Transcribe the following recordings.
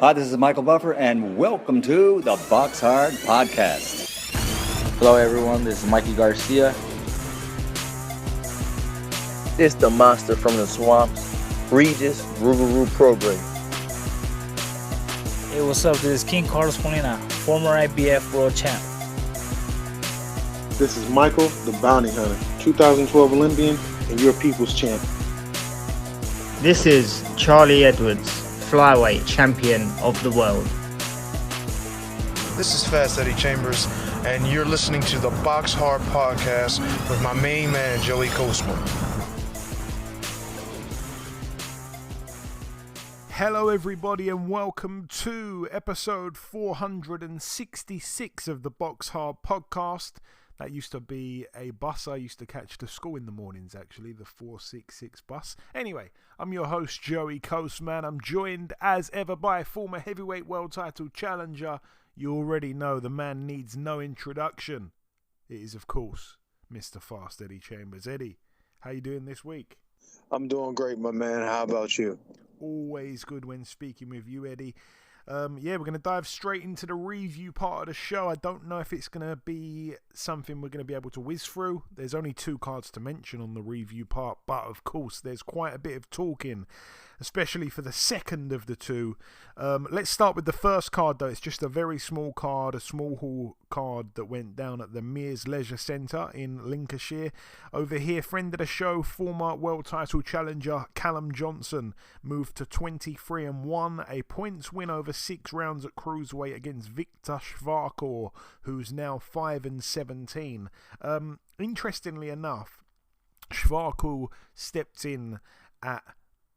Hi, this is Michael Buffer, and welcome to the BoxHard Podcast. Hello, everyone. This is Mikey Garcia. This the monster from the swamps, Regis Rougarou Program. Hey, what's up? This is King Carlos Molina, former IBF world champ. This is Michael, the Bounty Hunter, 2012 Olympian and your people's champ. This is Charlie Edwards, flyweight champion of the world. This is Fast Eddie Chambers, and you're listening to the BoxHard Podcast with my main man, Joey Coastman. Hello, everybody, and welcome to episode 466 of the BoxHard Podcast. That used to be a bus I used to catch to school in the mornings, actually, the 466 bus. Anyway, I'm your host, Joey Coastman. I'm joined, as ever, by a former heavyweight world title challenger. You already know the man needs no introduction. It is, of course, Mr. Fast Eddie Chambers. Eddie, how you doing this week? I'm doing great, my man. How about you? Always good when speaking with you, Eddie. We're going to dive straight into the review part of the show. I don't know if it's going to be something we're going to be able to whiz through. There's only 2 cards to mention on the review part, but of course there's quite a bit of talking, especially for the second of the 2. Let's start with the first card, though. It's just a very small card, a small hall card that went down at the Mears Leisure Centre in Lincolnshire. Over here, friend of the show, former world title challenger Callum Johnson moved to 23-1, a points win over 6 rounds at cruiserweight against Victor Shvarkor, who's now 5-17. Interestingly enough, Shvarkor stepped in at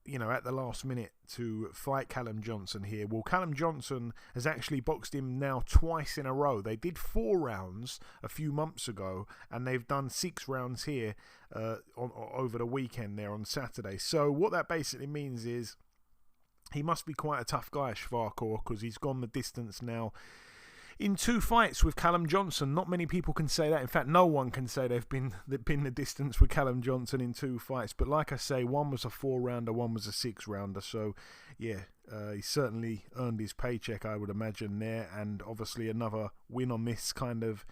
the last minute to fight Callum Johnson here. Well, Callum Johnson has actually boxed him now twice in a row. They did 4 rounds a few months ago, and they've done 6 rounds here over the weekend there on Saturday. So what that basically means is he must be quite a tough guy, Shvarkor, because he's gone the distance now in 2 fights with Callum Johnson. Not many people can say that. In fact, no one can say they've been the distance with Callum Johnson in 2 fights. But like I say, one was a 4-rounder, one was a 6-rounder. So, yeah, he certainly earned his paycheck, I would imagine, there. And obviously another win on this kind of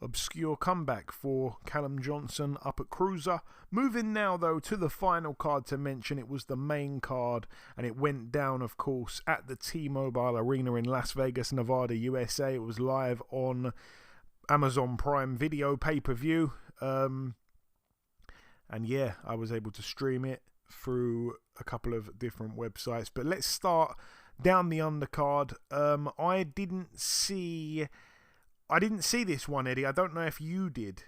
obscure comeback for Callum Johnson up at Cruiser. Moving now, though, to the final card to mention. It was the main card, and it went down, of course, at the T-Mobile Arena in Las Vegas, Nevada, USA. It was live on Amazon Prime Video pay-per-view. And yeah, I was able to stream it through a couple of different websites. But let's start down the undercard. I didn't see this one, Eddie. I don't know if you did.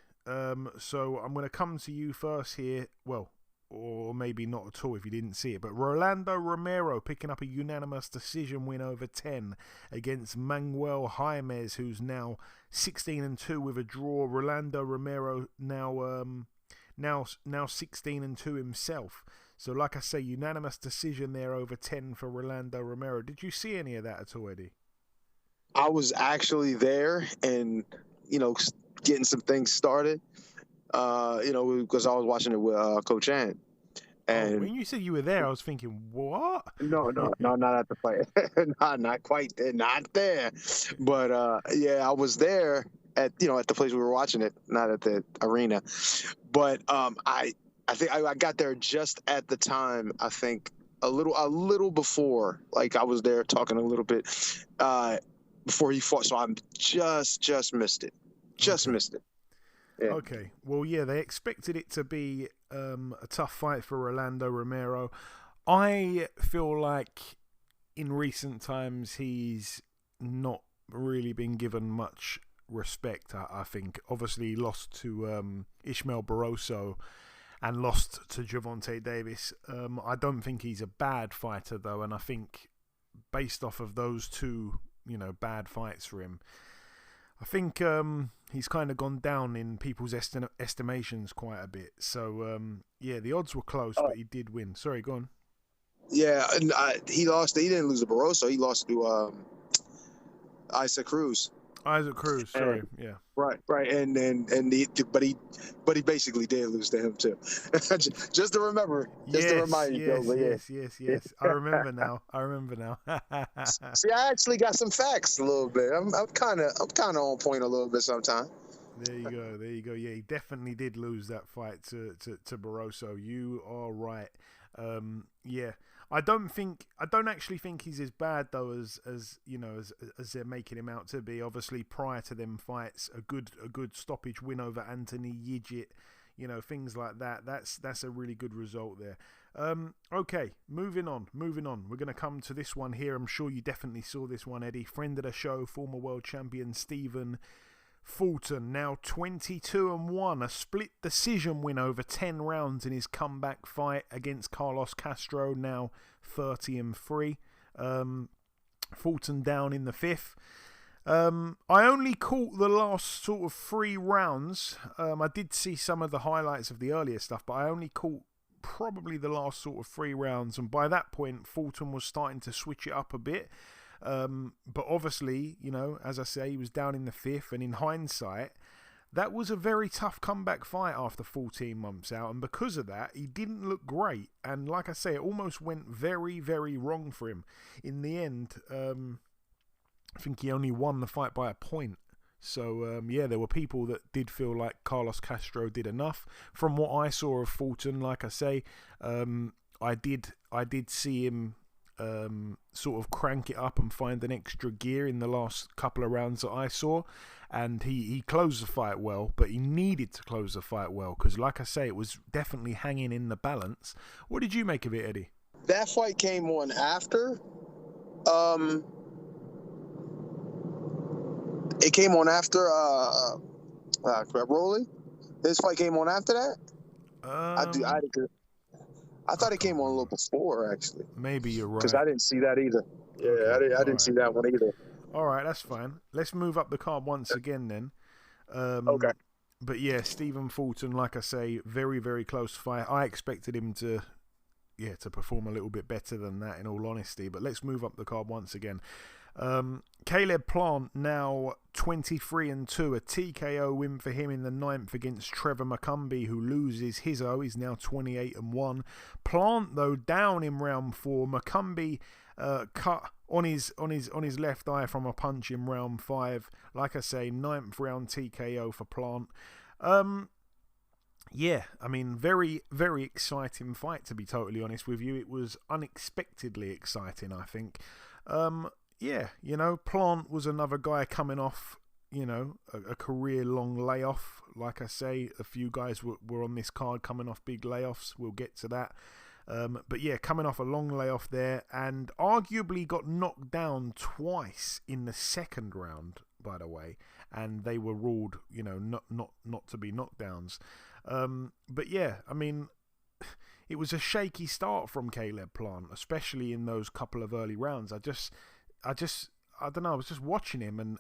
So I'm going to come to you first here. Well, or maybe not at all if you didn't see it. But Rolando Romero picking up a unanimous decision win over 10 against Manuel Jaimes, who's now 16-2 with a draw. Rolando Romero now 16-2 himself. So like I say, unanimous decision there over 10 for Rolando Romero. Did you see any of that at all, Eddie? I was actually there and, getting some things started, because I was watching it with Coach Ann. And when you said you were there, I was thinking, what? No, not at the fight. not quite there, not there. But, I was there at the place we were watching it, not at the arena. But I think I got there just at the time, I think, a little before. Like, I was there talking a little bit before he fought, so I just missed it. Missed it. Yeah. Okay. Well, yeah, they expected it to be a tough fight for Rolando Romero. I feel like in recent times he's not really been given much respect, I think. Obviously, he lost to Ishmael Barroso and lost to Gervonta Davis. I don't think he's a bad fighter, though, and I think based off of those 2, bad fights for him, I think he's kind of gone down in people's estimations quite a bit. So, the odds were close, but he did win. Sorry, go on. Yeah, and he lost. He didn't lose to Barroso. He lost to Isaac Cruz. Isaac Cruz, sorry, yeah. Right, and but he basically did lose to him too. Just to remember, to remind you. Yes. I remember now. See, I actually got some facts a little bit. I'm kind of on point a little bit sometimes. There you go. Yeah, he definitely did lose that fight to Barroso. You are right. Yeah. I don't actually think he's as bad though as they're making him out to be. Obviously, prior to them fights, a good stoppage win over Anthony Yigit, things like that. That's a really good result there. Okay, moving on. We're going to come to this one here. I'm sure you definitely saw this one, Eddie. Friend of the show, former world champion Stephen Fulton, now 22-1, a split decision win over 10 rounds in his comeback fight against Carlos Castro, now 30-3. Fulton down in the 5th. I only caught the last sort of 3 rounds. I did see some of the highlights of the earlier stuff, but I only caught probably the last sort of 3 rounds, and by that point Fulton was starting to switch it up a bit. But obviously, as I say, he was down in the 5th, and in hindsight, that was a very tough comeback fight after 14 months out, and because of that, he didn't look great, and like I say, it almost went very, very wrong for him. In the end, I think he only won the fight by a point. So, there were people that did feel like Carlos Castro did enough. From what I saw of Fulton, like I say, I did see him sort of crank it up and find an extra gear in the last couple of rounds that I saw, and he closed the fight well, but he needed to close the fight well because, like I say, it was definitely hanging in the balance. What did you make of it, Eddie? That fight came on after. It came on after Rolly. His fight came on after that. I thought it came on a little before, actually. Maybe you're right. Because I didn't see that either. Yeah, okay, I didn't see that one either. All right, that's fine. Let's move up the card once again then. Okay. But yeah, Stephen Fulton, like I say, very, very close fight. I expected him to perform a little bit better than that, in all honesty. But let's move up the card once again. Caleb Plant now 23-2, a TKO win for him in the 9th against Trevor McCumbee, who loses his He's now 28-1. Plant though down in round 4. McCumbee cut on his left eye from a punch in round 5. Like I say, 9th round TKO for Plant. Yeah, I mean, very, very exciting fight, to be totally honest with you. It was unexpectedly exciting, I think. Yeah, Plant was another guy coming off, a career-long layoff. Like I say, a few guys were on this card coming off big layoffs. We'll get to that. But yeah, coming off a long layoff there, and arguably got knocked down twice in the 2nd round, by the way, and they were ruled, not to be knockdowns. But yeah, I mean, it was a shaky start from Caleb Plant, especially in those couple of early rounds. I don't know, I was just watching him, and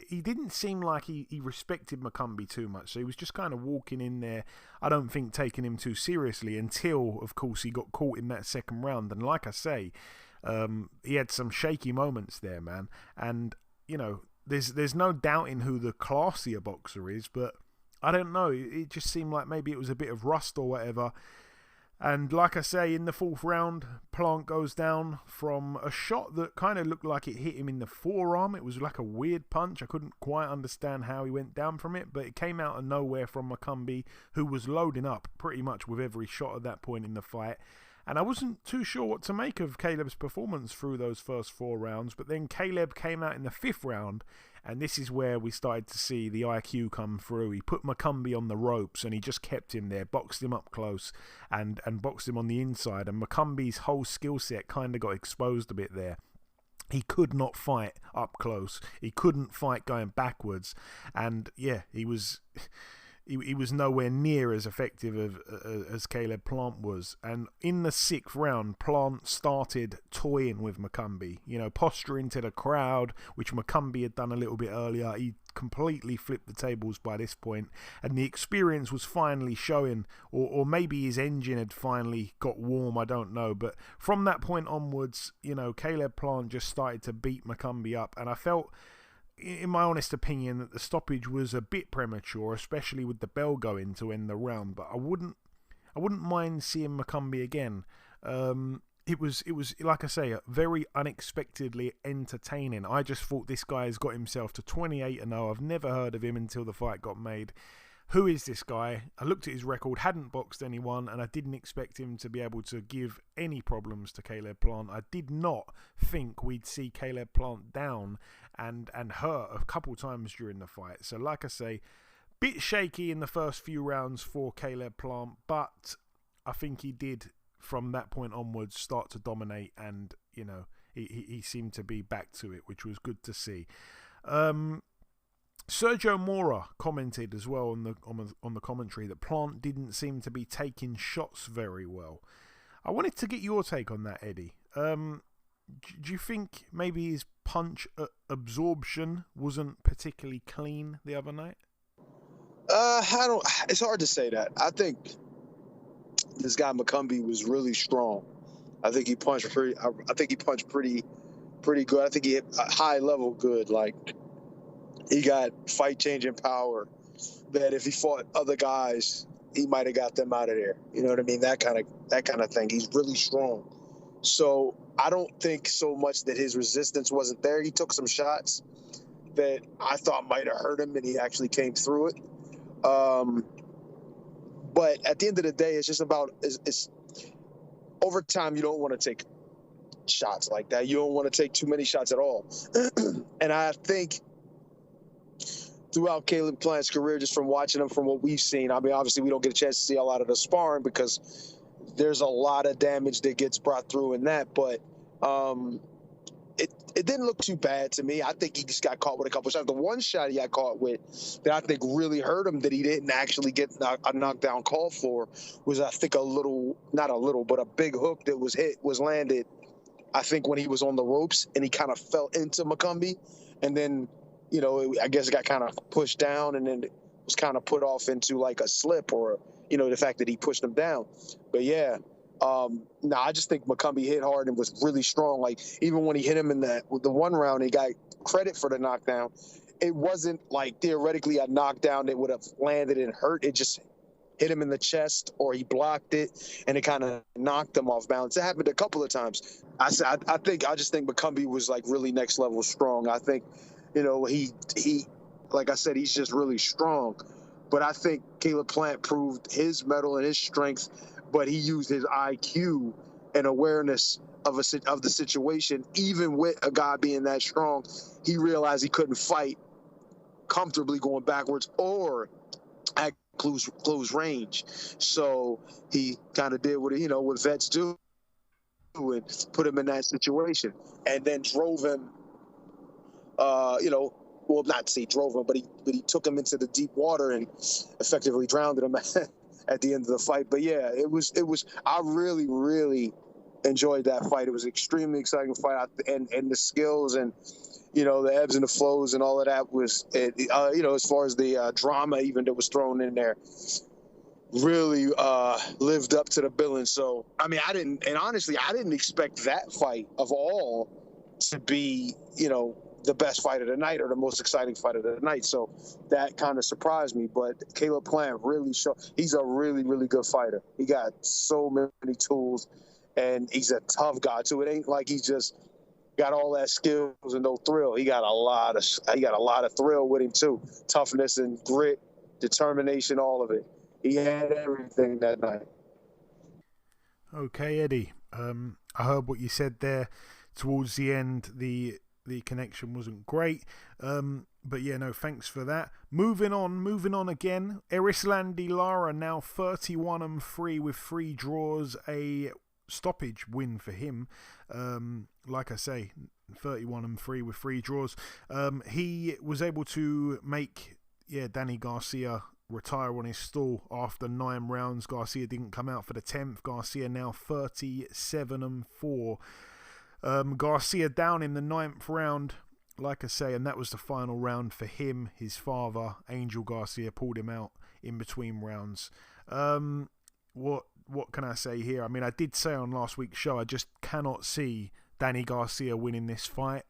he didn't seem like he respected McCumbee too much, so he was just kind of walking in there, I don't think taking him too seriously, until, of course, he got caught in that 2nd round, and like I say, he had some shaky moments there, man, and, there's no doubting who the classier boxer is, but I don't know, it just seemed like maybe it was a bit of rust or whatever. And like I say, in the 4th round, Plant goes down from a shot that kind of looked like it hit him in the forearm. It was like a weird punch. I couldn't quite understand how he went down from it, but it came out of nowhere from McCumbee, who was loading up pretty much with every shot at that point in the fight. And I wasn't too sure what to make of Caleb's performance through those first 4 rounds, but then Caleb came out in the 5th round, and this is where we started to see the IQ come through. He put McCumbee on the ropes, and he just kept him there, boxed him up close, and boxed him on the inside. And McCumbee's whole skill set kind of got exposed a bit there. He could not fight up close. He couldn't fight going backwards. And yeah, he was nowhere near as effective as Caleb Plant was. And in the 6th round, Plant started toying with McCumbee, posturing to the crowd, which McCumbee had done a little bit earlier. He completely flipped the tables by this point, and the experience was finally showing, or maybe his engine had finally got warm, I don't know. But from that point onwards, Caleb Plant just started to beat McCumbee up, and I felt in my honest opinion, that the stoppage was a bit premature, especially with the bell going to end the round. But I wouldn't mind seeing McCumbee again. It was like I say, very unexpectedly entertaining. I just thought this guy has got himself to 28-0. I've never heard of him until the fight got made. Who is this guy? I looked at his record, hadn't boxed anyone, and I didn't expect him to be able to give any problems to Caleb Plant. I did not think we'd see Caleb Plant down and hurt a couple times during the fight. So like I say, bit shaky in the first few rounds for Caleb Plant, but I think he did, from that point onwards, start to dominate, and he seemed to be back to it, which was good to see. Sergio Mora commented as well on the commentary that Plant didn't seem to be taking shots very well. I wanted to get your take on that, Eddie. Do you think maybe his punch absorption wasn't particularly clean the other night? It's hard to say that. I think this guy McCumbee was really strong. I think he punched pretty good. I think he hit a high level good. Like, he got fight-changing power that if he fought other guys, he might have got them out of there. You know what I mean? That kind of thing. He's really strong. So I don't think so much that his resistance wasn't there. He took some shots that I thought might have hurt him, and he actually came through it. But at the end of the day, it's just about it's over time. You don't want to take shots like that. You don't want to take too many shots at all. And I think throughout Caleb Plant's career, just from watching him, from what we've seen, I mean, obviously we don't get a chance to see a lot of the sparring because there's a lot of damage that gets brought through in that. But it didn't look too bad to me. I think he just got caught with a couple shots. The one shot he got caught with that I think really hurt him, that he didn't actually get a knockdown call for, was, I think, not a little, but a big hook that was landed, I think, when he was on the ropes, and he kind of fell into McCumbee, and then, I guess it got kind of pushed down, and then it was kind of put off into like a slip, or, the fact that he pushed him down. But yeah, I just think McCumbee hit hard and was really strong. Like, even when he hit him in the one round, he got credit for the knockdown. It wasn't like theoretically a knockdown that would have landed and hurt. It just hit him in the chest, or he blocked it, and it kind of knocked him off balance. It happened a couple of times. I just think McCumbee was like really next level strong. I think, he like I said, he's just really strong. But I think Caleb Plant proved his mettle and his strength, but he used his IQ and awareness of the situation. Even with a guy being that strong, he realized he couldn't fight comfortably going backwards or at close range. So he kind of did what vets do, and put him in that situation, and then drove him. Well, not to say drove him, but he took him into the deep water and effectively drowned him at the end of the fight. But yeah, it was. I really, really enjoyed that fight. It was an extremely exciting fight, and the skills and the ebbs and the flows and all of that was, as far as the drama even that was thrown in there, really lived up to the billing. So I mean, honestly, I didn't expect that fight of all to be the best fight of the night or the most exciting fight of the night. So that kind of surprised me. But Caleb Plant really he's a really, really good fighter. He got so many tools, and he's a tough guy too. It ain't like he's just got all that skills and no thrill. He got a lot of thrill with him too. Toughness and grit, determination, all of it. He had everything that night. Okay, Eddie. I heard what you said there towards the end. The connection wasn't great, but yeah, no, thanks for that. Moving on again. Erislandy Lara now 31-3 with 3 draws, a stoppage win for him. Like I say, 31-3 with 3 draws. He was able to make Danny Garcia retire on his stall after 9 rounds. Garcia didn't come out for the 10th. Garcia now 37-4. Garcia down in the 9th round, like I say, and that was the final round for him. His father, Angel Garcia, pulled him out in between rounds. What can I say here? I mean, I did say on last week's show, I just cannot see Danny Garcia winning this fight.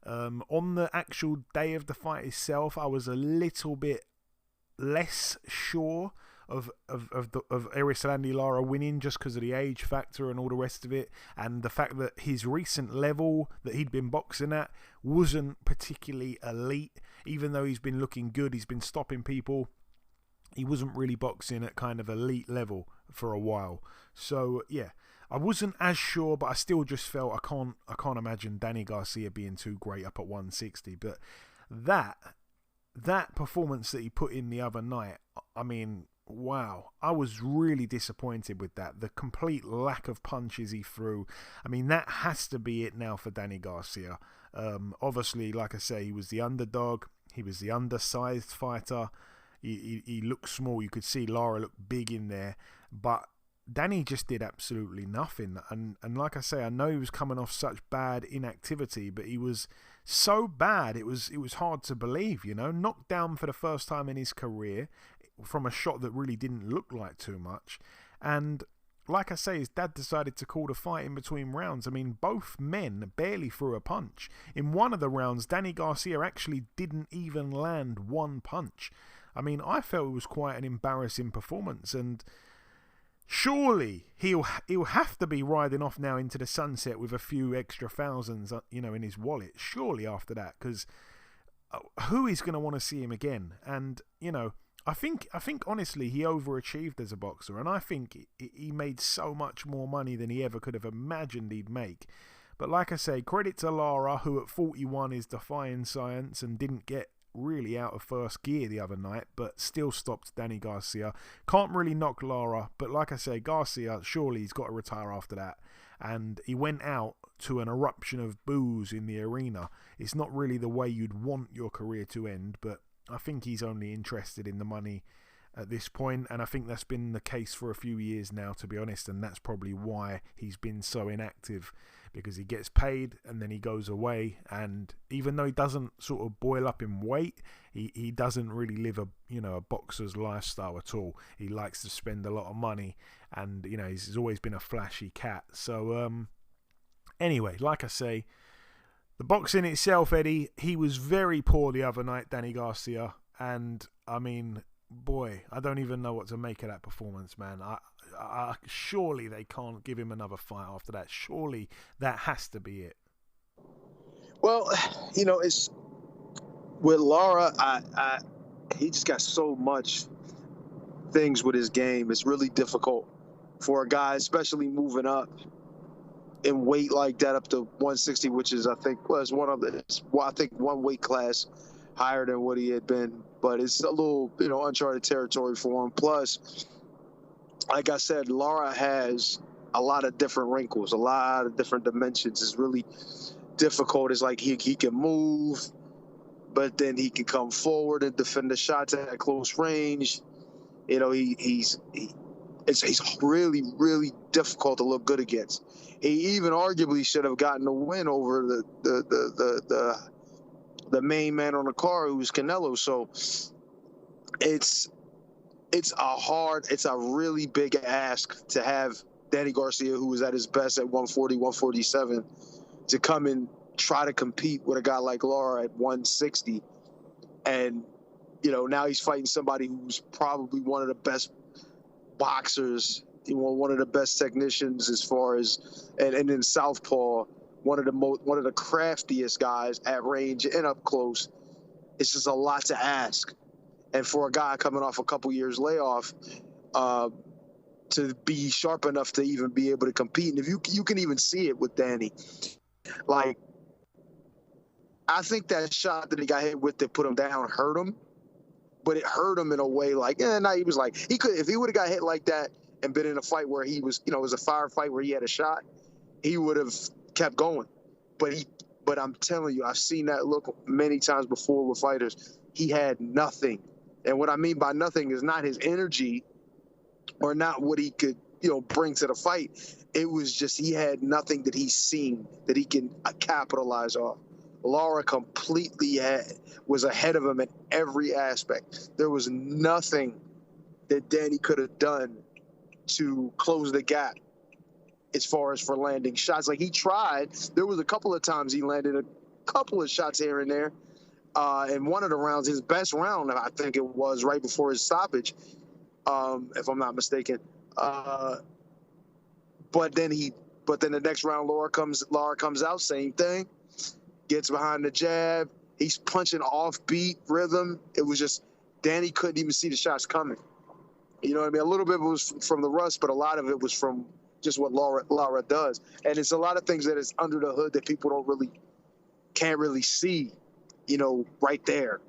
On the actual day of the fight itself, I was a little bit less sure of Erislandy Lara winning, just because of the age factor and all the rest of it, and the fact that his recent level that he'd been boxing at wasn't particularly elite. Even though he's been looking good, he's been stopping people, he wasn't really boxing at kind of elite level for a while. So yeah, I wasn't as sure, but I still just felt I can't imagine Danny Garcia being too great up at 160. But that performance that he put in the other night, I mean, wow, I was really disappointed with that. The complete lack of punches he threw. I mean, that has to be it now for Danny Garcia. Obviously, like I say, he was the underdog. He was the undersized fighter. He looked small. You could see Lara looked big in there. But Danny just did absolutely nothing. And like I say, I know he was coming off such bad inactivity, but he was so bad, it was hard to believe, you know. Knocked down for the first time in his career from a shot that really didn't look like too much. And like I say, his dad decided to call the fight in between rounds. I mean, both men barely threw a punch. In one of the rounds, Danny Garcia actually didn't even land one punch. I mean, I felt it was quite an embarrassing performance, and surely he'll have to be riding off now into the sunset with a few extra thousands, you know, in his wallet. Surely after that, because who is going to want to see him again? And you know, I think honestly he overachieved as a boxer, and I think he made so much more money than he ever could have imagined he'd make. But like I say, credit to Lara, who at 41 is defying science and didn't get really out of first gear the other night, but still stopped Danny Garcia. Can't really knock Lara, but like I say, Garcia, surely he's got to retire after that. And he went out to an eruption of boos in the arena. It's not really the way you'd want your career to end, but I think he's only interested in the money at this point, and I think that's been the case for a few years now, to be honest, and that's probably why he's been so inactive, because he gets paid and then he goes away, and even though he doesn't sort of boil up in weight, he doesn't really live a boxer's lifestyle at all. He likes to spend a lot of money, and you know, he's always been a flashy cat. So anyway, like I say, the boxing itself, Eddie, he was very poor the other night, Danny Garcia, and I mean, boy, I don't even know what to make of that performance, man. I surely they can't give him another fight after that. Surely that has to be it. Well, you know, it's with Lara. He just got so much things with his game. It's really difficult for a guy, especially moving up in weight like that, up to 160, which is I think one weight class higher than what he had been. But it's a little, you know, uncharted territory for him. Plus, like I said, Lara has a lot of different wrinkles, a lot of different dimensions. It's really difficult. It's like he can move, but then he can come forward and defend the shots at close range. You know, he's really, really difficult to look good against. He even arguably should have gotten a win over the main man on the card, who's Canelo. So it's a really big ask to have Danny Garcia, who was at his best at 140, 147, to come and try to compete with a guy like Lara at 160. And, you know, now he's fighting somebody who's probably one of the best boxers, you know, one of the best technicians as far as, and in southpaw, one of the craftiest guys at range and up close. It's just a lot to ask. And for a guy coming off a couple years layoff, to be sharp enough to even be able to compete. And if you can even see it with Danny, like, I think that shot that he got hit with that put him down hurt him, but it hurt him in a way like, he was like, he could, if he would have got hit like that and been in a fight where he was, you know, it was a fire fight where he had a shot, he would have kept going. But I'm telling you, I've seen that look many times before with fighters. He had nothing. And what I mean by nothing is not his energy or not what he could, you know, bring to the fight. It was just he had nothing that he's seen that he can capitalize off. Lara completely was ahead of him in every aspect. There was nothing that Danny could have done to close the gap as far as for landing shots. Like, he tried. There was a couple of times he landed couple of shots here and there. In one of the rounds, his best round, I think it was right before his stoppage, if I'm not mistaken. But then the next round, Lara comes out, same thing, gets behind the jab. He's punching off-beat rhythm. It was just Danny couldn't even see the shots coming. You know what I mean? A little bit was from the rust, but a lot of it was from just what Lara does. And it's a lot of things that is under the hood that people can't really see, right there,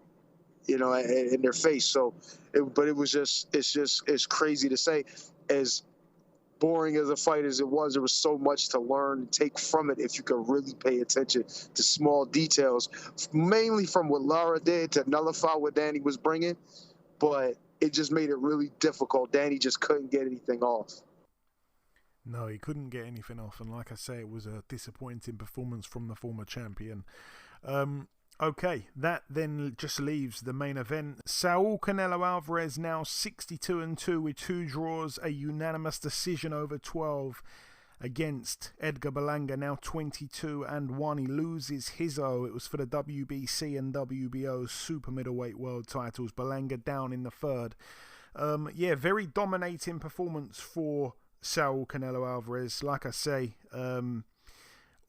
in their face. So, it's crazy to say. As boring as a fight as it was, there was so much to learn and take from it if you could really pay attention to small details, mainly from what Lara did to nullify what Danny was bringing. But it just made it really difficult. Danny just couldn't get anything off. No, he couldn't get anything off, and like I say, it was a disappointing performance from the former champion. Okay, that then just leaves the main event. Saul Canelo Alvarez now 62-2 with 2 draws, a unanimous decision over 12 against Edgar Berlanga, now 22-1. He loses his it was for the WBC and WBO super-middleweight world titles. Berlanga down in the third. Very dominating performance for Saul Canelo Alvarez. Like I say,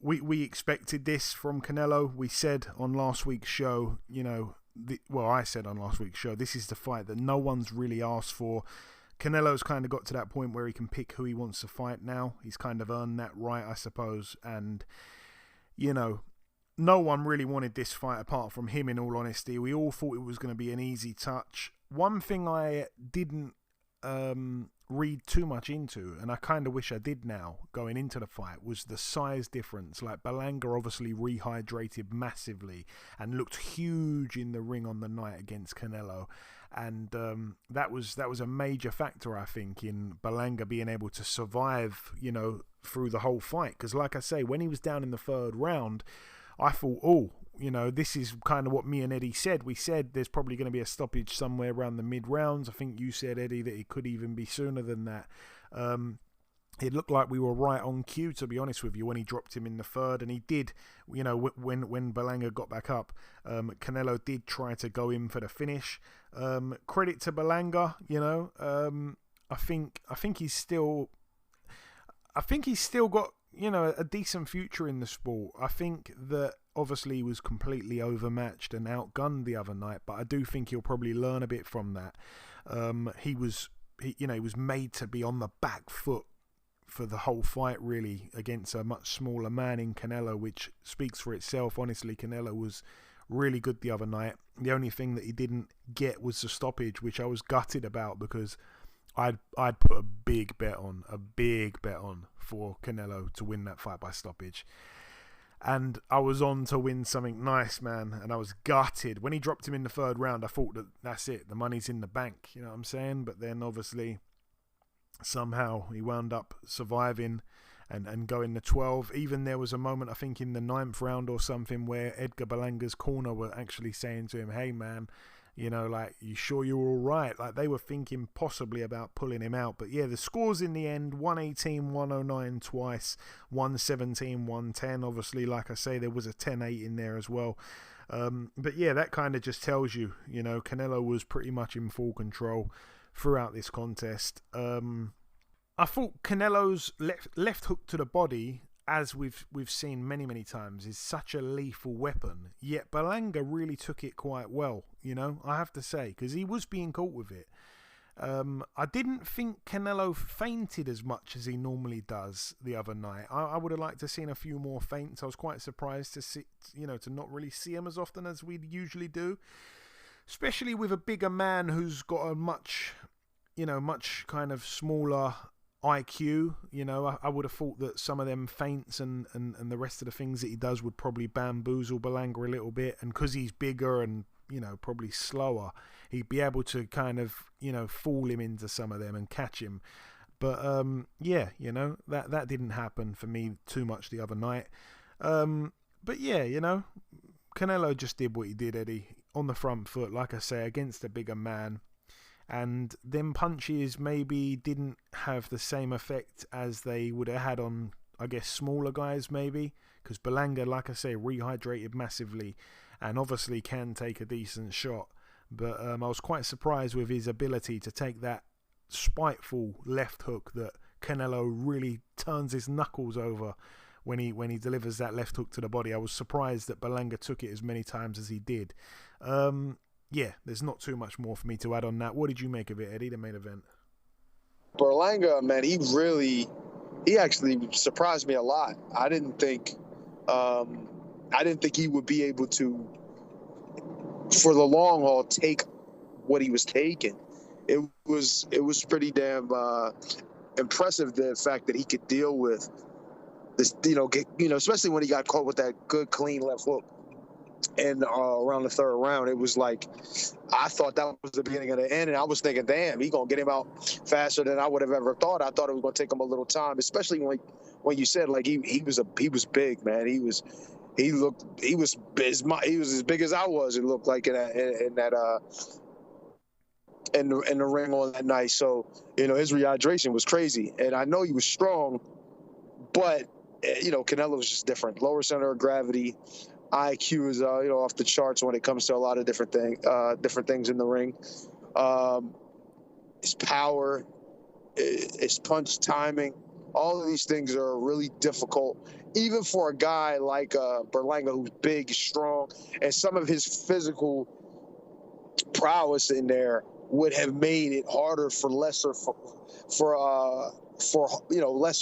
we expected this from Canelo. We said on last week's show, I said on last week's show, this is the fight that no one's really asked for. Canelo's kind of got to that point where he can pick who he wants to fight now. He's kind of earned that right, I suppose. And, no one really wanted this fight apart from him, in all honesty. We all thought it was going to be an easy touch. One thing I didn't read too much into, and I kind of wish I did now going into the fight, was the size difference. Like, Berlanga obviously rehydrated massively and looked huge in the ring on the night against Canelo, and that was a major factor, I think, in Berlanga being able to survive through the whole fight. Because like I say, when he was down in the third round, I thought, this is kind of what me and Eddie said. We said there's probably going to be a stoppage somewhere around the mid-rounds. I think you said, Eddie, that it could even be sooner than that. It looked like we were right on cue, to be honest with you, when he dropped him in the third. And he did, when Berlanga got back up, Canelo did try to go in for the finish. Credit to Berlanga, I think he's still got, a decent future in the sport. I think that obviously he was completely overmatched and outgunned the other night, but I do think he'll probably learn a bit from that. He was made to be on the back foot for the whole fight, really, against a much smaller man in Canelo, which speaks for itself. Honestly, Canelo was really good the other night. The only thing that he didn't get was the stoppage, which I was gutted about, because I'd put a big bet on for Canelo to win that fight by stoppage. And I was on to win something nice, man, and I was gutted. When he dropped him in the third round, I thought that's it, the money's in the bank, you know what I'm saying? But then obviously somehow he wound up surviving and going to 12. Even there was a moment, I think in the 9th round or something, where Edgar Berlanga's corner were actually saying to him, hey man, you sure you're all right? Like, they were thinking possibly about pulling him out. But yeah, the scores in the end, 118-109 twice, 117-110. Obviously, like I say, there was a 10-8 in there as well. But yeah, that kind of just tells you, Canelo was pretty much in full control throughout this contest. I thought Canelo's left hook to the body, as we've seen many times, is such a lethal weapon. Yet Berlanga really took it quite well, I have to say, because he was being caught with it. I didn't think Canelo feinted as much as he normally does the other night. I would have liked to have seen a few more feints. I was quite surprised to see, to not really see him as often as we usually do, especially with a bigger man who's got a much kind of smaller IQ. I would have thought that some of them feints and the rest of the things that he does would probably bamboozle Berlanga a little bit, and because he's bigger and probably slower, he'd be able to kind of fool him into some of them and catch him. But that didn't happen for me too much the other night. But yeah, Canelo just did what he did, Eddie, on the front foot, like I say, against a bigger man. And them punches maybe didn't have the same effect as they would have had on, I guess, smaller guys maybe, because Berlanga, like I say, rehydrated massively and obviously can take a decent shot. But I was quite surprised with his ability to take that spiteful left hook that Canelo really turns his knuckles over when he delivers that left hook to the body. I was surprised that Berlanga took it as many times as he did. Yeah, there's not too much more for me to add on that. What did you make of it, Eddie, the main event? Berlanga, man, he actually surprised me a lot. I didn't think he would be able to, for the long haul, take what he was taking. It was pretty damn impressive, the fact that he could deal with this, especially when he got caught with that good clean left hook. And around the third round, it was like, I thought that was the beginning of the end, and I was thinking, damn, he's gonna get him out faster than I would have ever thought. I thought it was gonna take him a little time, especially when you said, like, he was big, man. He was as big as I was. It looked like in the ring on that night. So his rehydration was crazy, and I know he was strong, but Canelo was just different. Lower center of gravity. IQ is off the charts when it comes to a lot of different things in the ring. His power, his punch timing, all of these things are really difficult, even for a guy like Berlanga, who's big, strong, and some of his physical prowess in there would have made it harder for lesser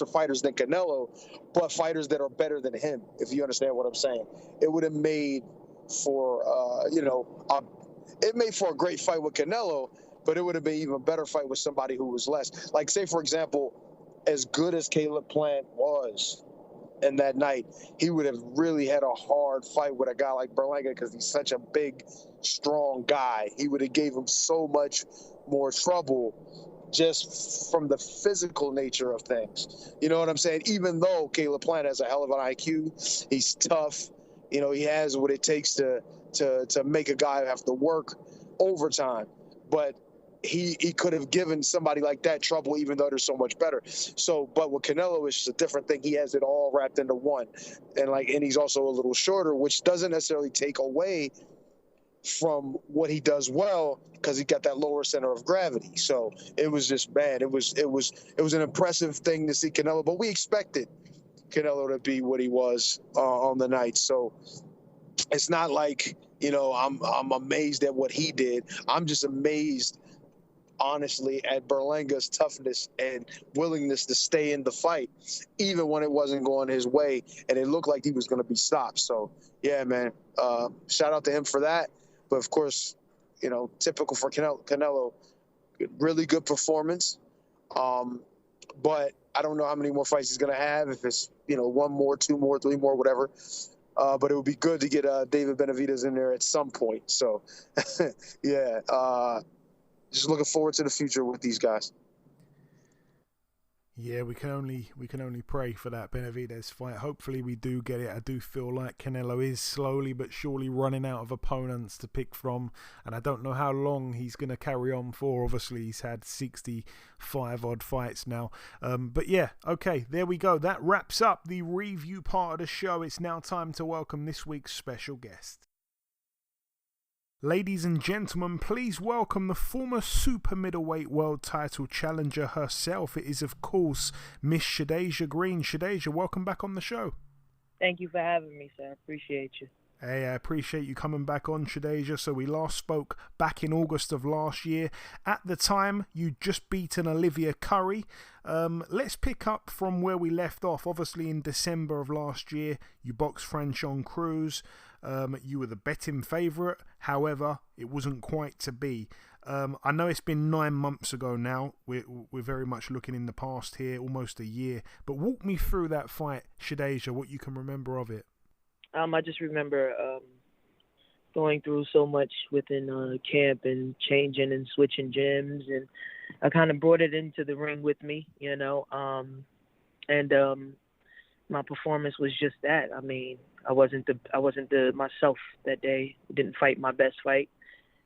fighters than Canelo, but fighters that are better than him, if you understand what I'm saying. It would have made for it made for a great fight with Canelo, but it would have been an even better fight with somebody who was less. Like, say, for example, as good as Caleb Plant was in that night, he would have really had a hard fight with a guy like Berlanga because he's such a big, strong guy. He would have gave him so much more trouble just from the physical nature of things. You know what I'm saying? Even though Caleb Plant has a hell of an IQ, he's tough. He has what it takes to make a guy have to work overtime. But he could have given somebody like that trouble, even though they're so much better. But with Canelo, it's just a different thing. He has it all wrapped into one, and he's also a little shorter, which doesn't necessarily take away from what he does well, because he got that lower center of gravity. So it was just bad. It was an impressive thing to see Canelo, but we expected Canelo to be what he was on the night. So it's not like I'm amazed at what he did. I'm just amazed, honestly, at Berlanga's toughness and willingness to stay in the fight, even when it wasn't going his way and it looked like he was going to be stopped. So, yeah, man, shout out to him for that. But, of course, typical for Canelo, really good performance. But I don't know how many more fights he's going to have, if it's, one more, two more, three more, whatever. But it would be good to get David Benavidez in there at some point. So, yeah, just looking forward to the future with these guys. Yeah, we can only pray for that Benavidez fight. Hopefully we do get it. I do feel like Canelo is slowly but surely running out of opponents to pick from, and I don't know how long he's going to carry on for. Obviously, he's had 65 odd fights now. But yeah, okay, there we go. That wraps up the review part of the show. It's now time to welcome this week's special guest. Ladies and gentlemen, please welcome the former super-middleweight world title challenger herself. It is, of course, Miss Shadasia Green. Shadasia, welcome back on the show. Thank you for having me, sir. I appreciate you. Hey, I appreciate you coming back on, Shadasia. So we last spoke back in August of last year. At the time, you'd just beaten Olivia Curry. Let's pick up from where we left off. Obviously, in December of last year, you boxed Franchon Crews. You were the betting favourite. However, it wasn't quite to be. I know it's been 9 months ago now. We're very much looking in the past here, almost a year. But walk me through that fight, Shadasia, what you can remember of it. I just remember going through so much within camp and changing and switching gyms, and I kind of brought it into the ring with me, and my performance was just that. I mean, I wasn't the myself that day. Didn't fight my best fight,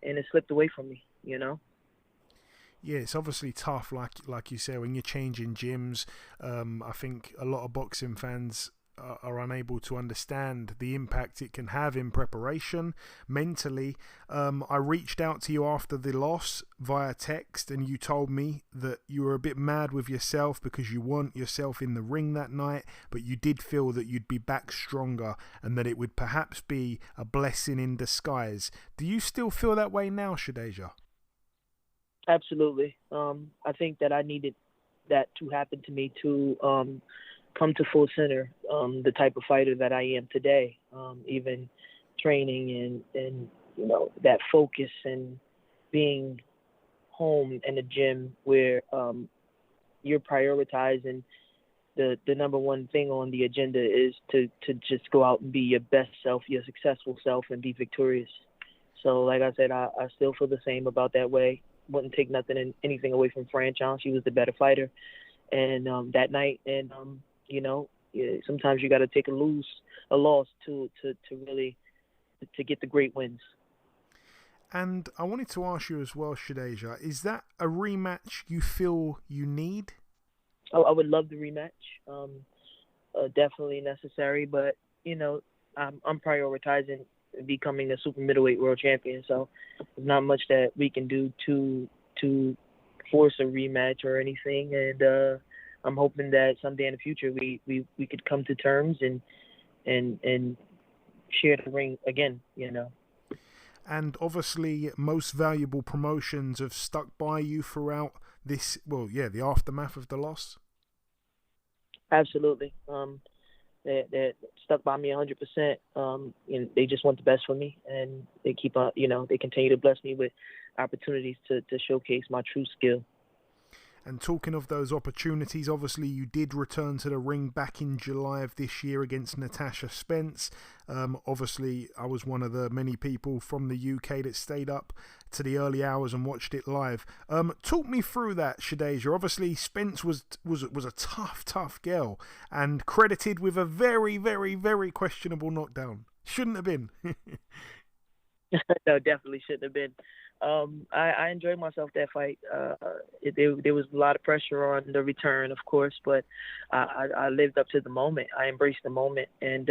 and it slipped away from me, Yeah, it's obviously tough, like you say, when you're changing gyms. I think a lot of boxing fans are unable to understand the impact it can have in preparation, mentally. I reached out to you after the loss via text, and you told me that you were a bit mad with yourself because you weren't yourself in the ring that night, but you did feel that you'd be back stronger and that it would perhaps be a blessing in disguise. Do you still feel that way now, Shadasia? Absolutely. I think that I needed that to happen to me to come to full center, the type of fighter that I am today. Even training and that focus and being home in a gym where you're prioritizing the number one thing on the agenda is to just go out and be your best self, your successful self, and be victorious. So like I said, I still feel the same about that way. Wouldn't take anything away from Franchon. She was the better fighter, and that night, and sometimes you got to take a loss to really get the great wins. And I wanted to ask you as well, Shadasia, is that a rematch you feel you need? Oh, I would love the rematch. Definitely necessary, but I'm prioritizing becoming a super-middleweight world champion, so there's not much that we can do to force a rematch or anything, and I'm hoping that someday in the future we could come to terms and share the ring again, And obviously most valuable promotions have stuck by you throughout this, the aftermath of the loss. Absolutely. They're stuck by me 100%. They just want the best for me, and they keep on, they continue to bless me with opportunities to showcase my true skill. And talking of those opportunities, obviously you did return to the ring back in July of this year against Natasha Spence. Obviously, I was one of the many people from the UK that stayed up to the early hours and watched it live. Talk me through that, Shadasia. Obviously, Spence was a tough girl and credited with a very, very, very questionable knockdown. Shouldn't have been. No, definitely shouldn't have been. I enjoyed myself that fight. There was a lot of pressure on the return, of course, but I lived up to the moment. I embraced the moment, and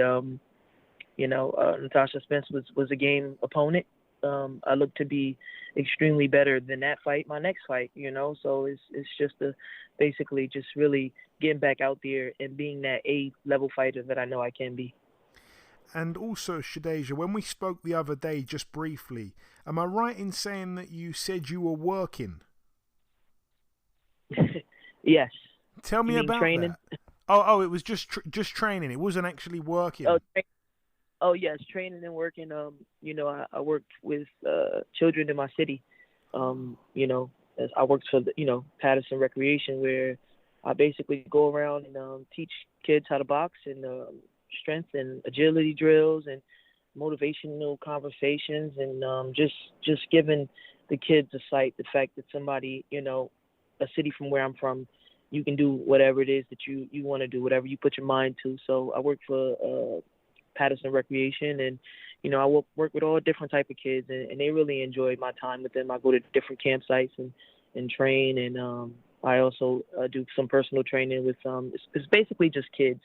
Natasha Spence was a game opponent. I look to be extremely better than that fight, my next fight. So it's just basically just really getting back out there and being that A-level fighter that I know I can be. And also, Shadasia, when we spoke the other day, just briefly, am I right in saying that you said you were working? Yes. Tell me about training? That. Oh, it was just training. It wasn't actually working. Oh, yes, training and working. I worked with children in my city. As I worked for Patterson Recreation, where I basically go around and teach kids how to box and strength and agility drills and motivational conversations, and just giving the kids a sight, the fact that somebody, a city from where I'm from, you can do whatever it is that you want to do, whatever you put your mind to. So I work for Patterson Recreation, and I work with all different type of kids, and they really enjoy my time with them. I go to different campsites and train, and I also do some personal training with it's basically just kids.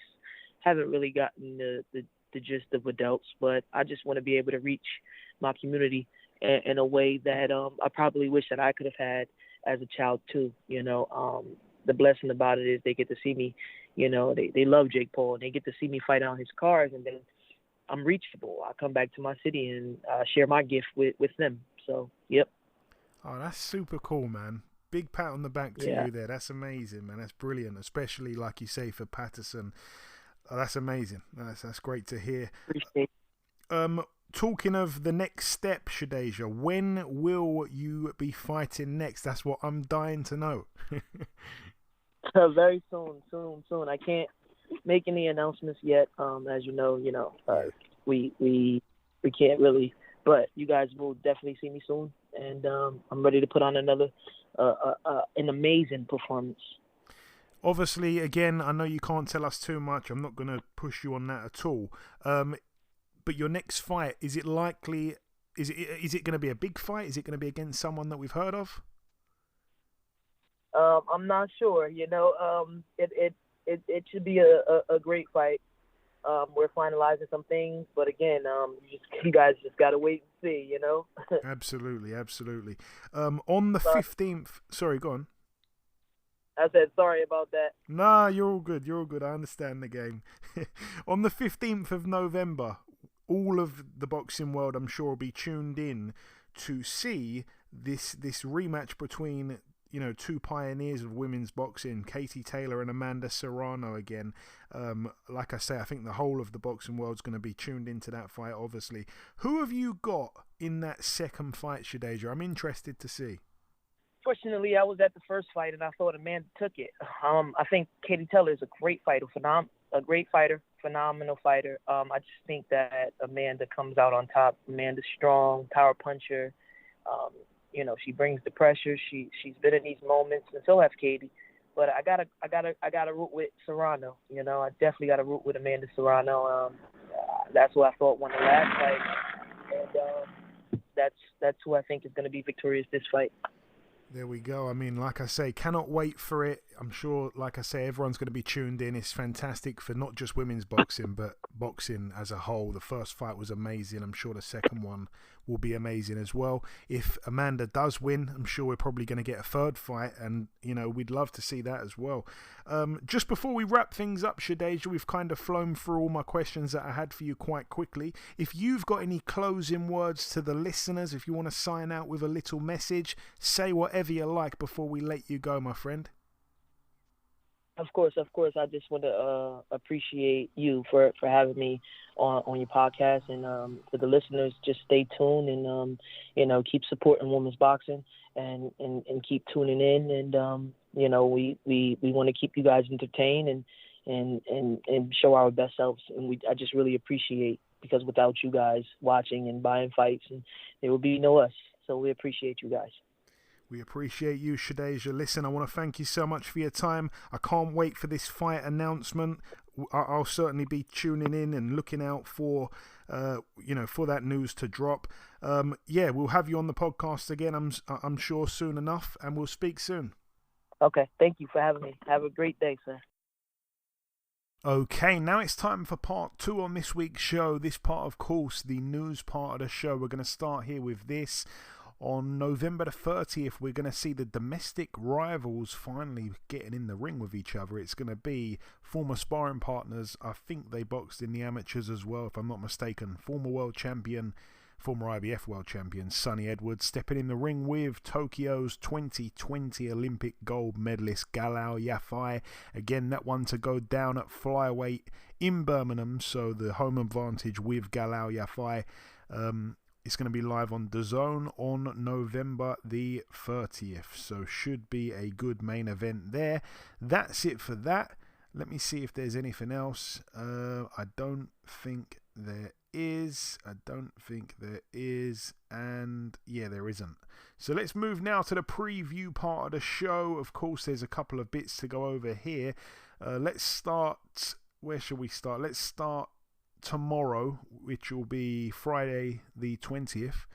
Haven't really gotten the gist of adults, but I just want to be able to reach my community in a way that I probably wish that I could have had as a child too. The blessing about it is they get to see me. They love Jake Paul, and they get to see me fight on his cars, and then I'm reachable. I come back to my city and share my gift with them. So, yep. Oh, that's super cool, man. Big pat on the back to you there. That's amazing, man. That's brilliant, especially like you say for Patterson. Oh, that's amazing. That's great to hear. Appreciate it. Talking of the next step, Shadasia, when will you be fighting next? That's what I'm dying to know. Very soon. I can't make any announcements yet. As you know, we can't really, but you guys will definitely see me soon, and I'm ready to put on another an amazing performance. Obviously, again, I know you can't tell us too much. I'm not going to push you on that at all. But your next fight, is it likely? Is it going to be a big fight? Is it going to be against someone that we've heard of? I'm not sure. It should be a great fight. We're finalizing some things, but again, you guys just gotta wait and see, you know. Absolutely. On the 15th, sorry, go on. I said sorry about that. Nah, you're all good. I understand the game. On the 15th of November, all of the boxing world, I'm sure, will be tuned in to see this rematch between, you know, two pioneers of women's boxing, Katie Taylor and Amanda Serrano again. Like I say, I think the whole of the boxing world's going to be tuned into that fight, obviously. Who have you got in that second fight, Shadasia? I'm interested to see. Fortunately, I was at the first fight, and I thought Amanda took it. I think Katie Taylor is a great fighter, phenomenal fighter. I just think that Amanda comes out on top. Amanda's strong, power puncher. You know, she brings the pressure. She's been in these moments, and so has Katie. But I gotta root with Serrano. You know, I definitely gotta root with Amanda Serrano. That's who I thought won the last fight, and that's who I think is going to be victorious this fight. There we go. I mean, like I say, cannot wait for it. I'm sure, like I say, everyone's going to be tuned in. It's fantastic for not just women's boxing, but boxing as a whole. The first fight was amazing. I'm sure the second one will be amazing as well. If Amanda does win, I'm sure we're probably going to get a third fight, and, you know, we'd love to see that as well. Just before we wrap things up, Shadasia, we've kind of flown through all my questions that I had for you quite quickly. If you've got any closing words to the listeners, if you want to sign out with a little message, say whatever you like before we let you go, my friend. Of course. I just want to appreciate you for having me on your podcast, and for the listeners, just stay tuned and you know, keep supporting women's boxing and keep tuning in, and you know, we want to keep you guys entertained and show our best selves, and I just really appreciate, because without you guys watching and buying fights, and there will be no us. So we appreciate you guys. We appreciate you, Shadasia. Listen, I want to thank you so much for your time. I can't wait for this fight announcement. I'll certainly be tuning in and looking out for, you know, for that news to drop. Yeah, we'll have you on the podcast again, I'm sure, soon enough, and we'll speak soon. Okay, thank you for having me. Have a great day, sir. Okay, now it's time for part 2 on this week's show. This part, of course, the news part of the show. We're going to start here with this. On November the 30th, we're going to see the domestic rivals finally getting in the ring with each other. It's going to be former sparring partners. I think they boxed in the amateurs as well, if I'm not mistaken. Former world champion, former IBF world champion, Sonny Edwards, stepping in the ring with Tokyo's 2020 Olympic gold medalist, Galao Yafai. Again, that one to go down at flyweight in Birmingham, so the home advantage with Galao Yafai. It's going to be live on DAZN on November the 30th. So should be a good main event there. That's it for that. Let me see if there's anything else. I don't think there is. And yeah, there isn't. So let's move now to the preview part of the show. Of course, there's a couple of bits to go over here. Let's start. Where shall we start? Let's start tomorrow, which will be Friday the 20th,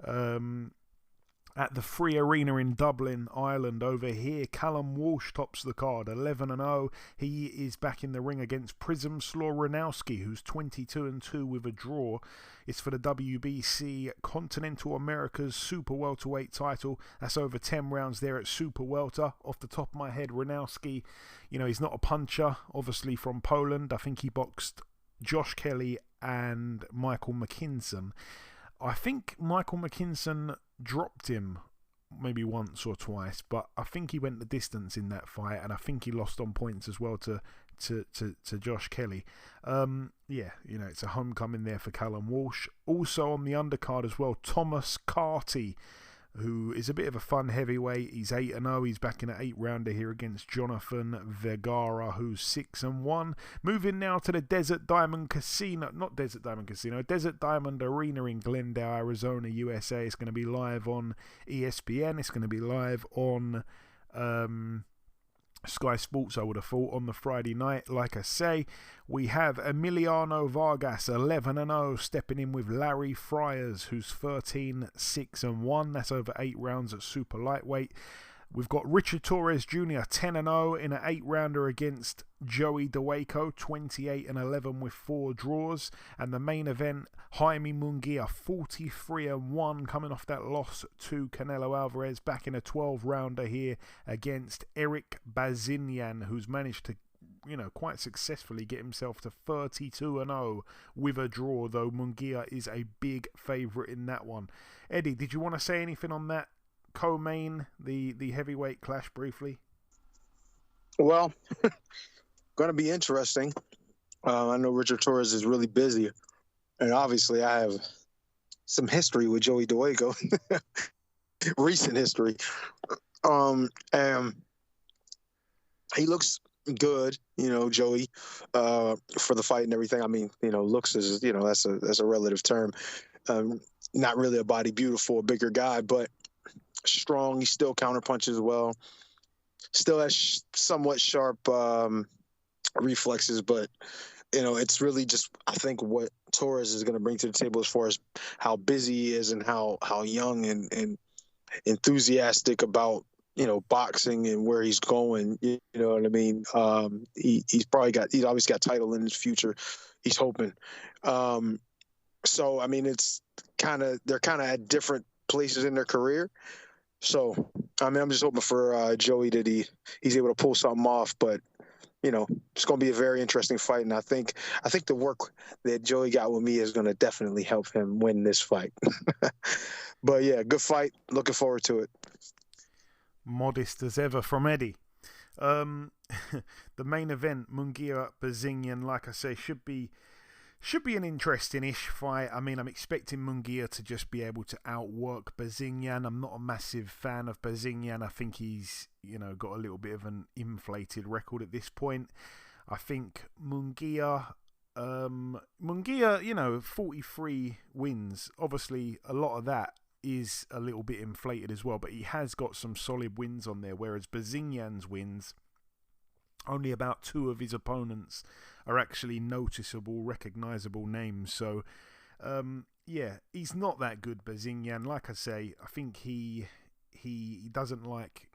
at the Free Arena in Dublin, Ireland. Over here, Callum Walsh tops the card, 11-0. He is back in the ring against Przemysław Ranowski, who's 22-2 with a draw. It's for the WBC Continental Americas Super Welterweight title. That's over 10 rounds there at Super Welter. Off the top of my head, Ranowski, you know, he's not a puncher, obviously from Poland. I think he boxed Josh Kelly and Michael McKinson. I think Michael McKinson dropped him maybe once or twice, but I think he went the distance in that fight, and I think he lost on points as well to Josh Kelly. Yeah, you know, it's a homecoming there for Callum Walsh. Also on the undercard as well, Thomas Carty, who is a bit of a fun heavyweight. He's 8-0. He's back in an 8-rounder here against Jonathan Vergara, who's 6-1. Moving now to the Desert Diamond Arena in Glendale, Arizona, USA. It's going to be live on ESPN. It's going to be live on Sky Sports, I would have thought, on the Friday night. Like I say, we have Emiliano Vargas, 11-0, stepping in with Larry Friars, who's 13-6-1. That's over 8 rounds at super lightweight. We've got Richard Torres Jr. 10-0 in an 8-rounder against Joey Dawejko, 28-11 with 4 draws. And the main event, Jaime Munguia, 43-1, coming off that loss to Canelo Alvarez, back in a 12-rounder here against Eric Bazinian, who's managed to quite successfully get himself to 32-0 with a draw, though Munguia is a big favourite in that one. Eddie, did you want to say anything on that co-main, the heavyweight clash briefly? Well, going to be interesting. I know Richard Torres is really busy, and obviously I have some history with Joey Dawejko, recent history. And he looks good, Joey, for the fight and everything. I mean, looks is, that's a relative term. Not really a body beautiful, a bigger guy, but strong. He still counterpunches well. Still has somewhat sharp reflexes, but it's really just, I think, what Torres is going to bring to the table as far as how busy he is and how young and enthusiastic about boxing and where he's going. You know what I mean? He's obviously got title in his future. He's hoping. So I mean, they're kind of at different places in their career. So I mean, I'm just hoping for Joey that he's able to pull something off. But it's going to be a very interesting fight, and I think the work that Joey got with me is going to definitely help him win this fight. But yeah, good fight. Looking forward to it. Modest as ever from Eddie. The main event, Munguia Bazinian, like I say, should be an interesting-ish fight. I mean, I'm expecting Munguia to just be able to outwork Bazinian. I'm not a massive fan of Bazinian. I think he's, got a little bit of an inflated record at this point. I think Munguia, 43 wins. Obviously, a lot of that is a little bit inflated as well, but he has got some solid wins on there, whereas Bazinian's wins, only about 2 of his opponents are actually noticeable, recognisable names. So, he's not that good, Bazinian. Like I say, I think he doesn't like,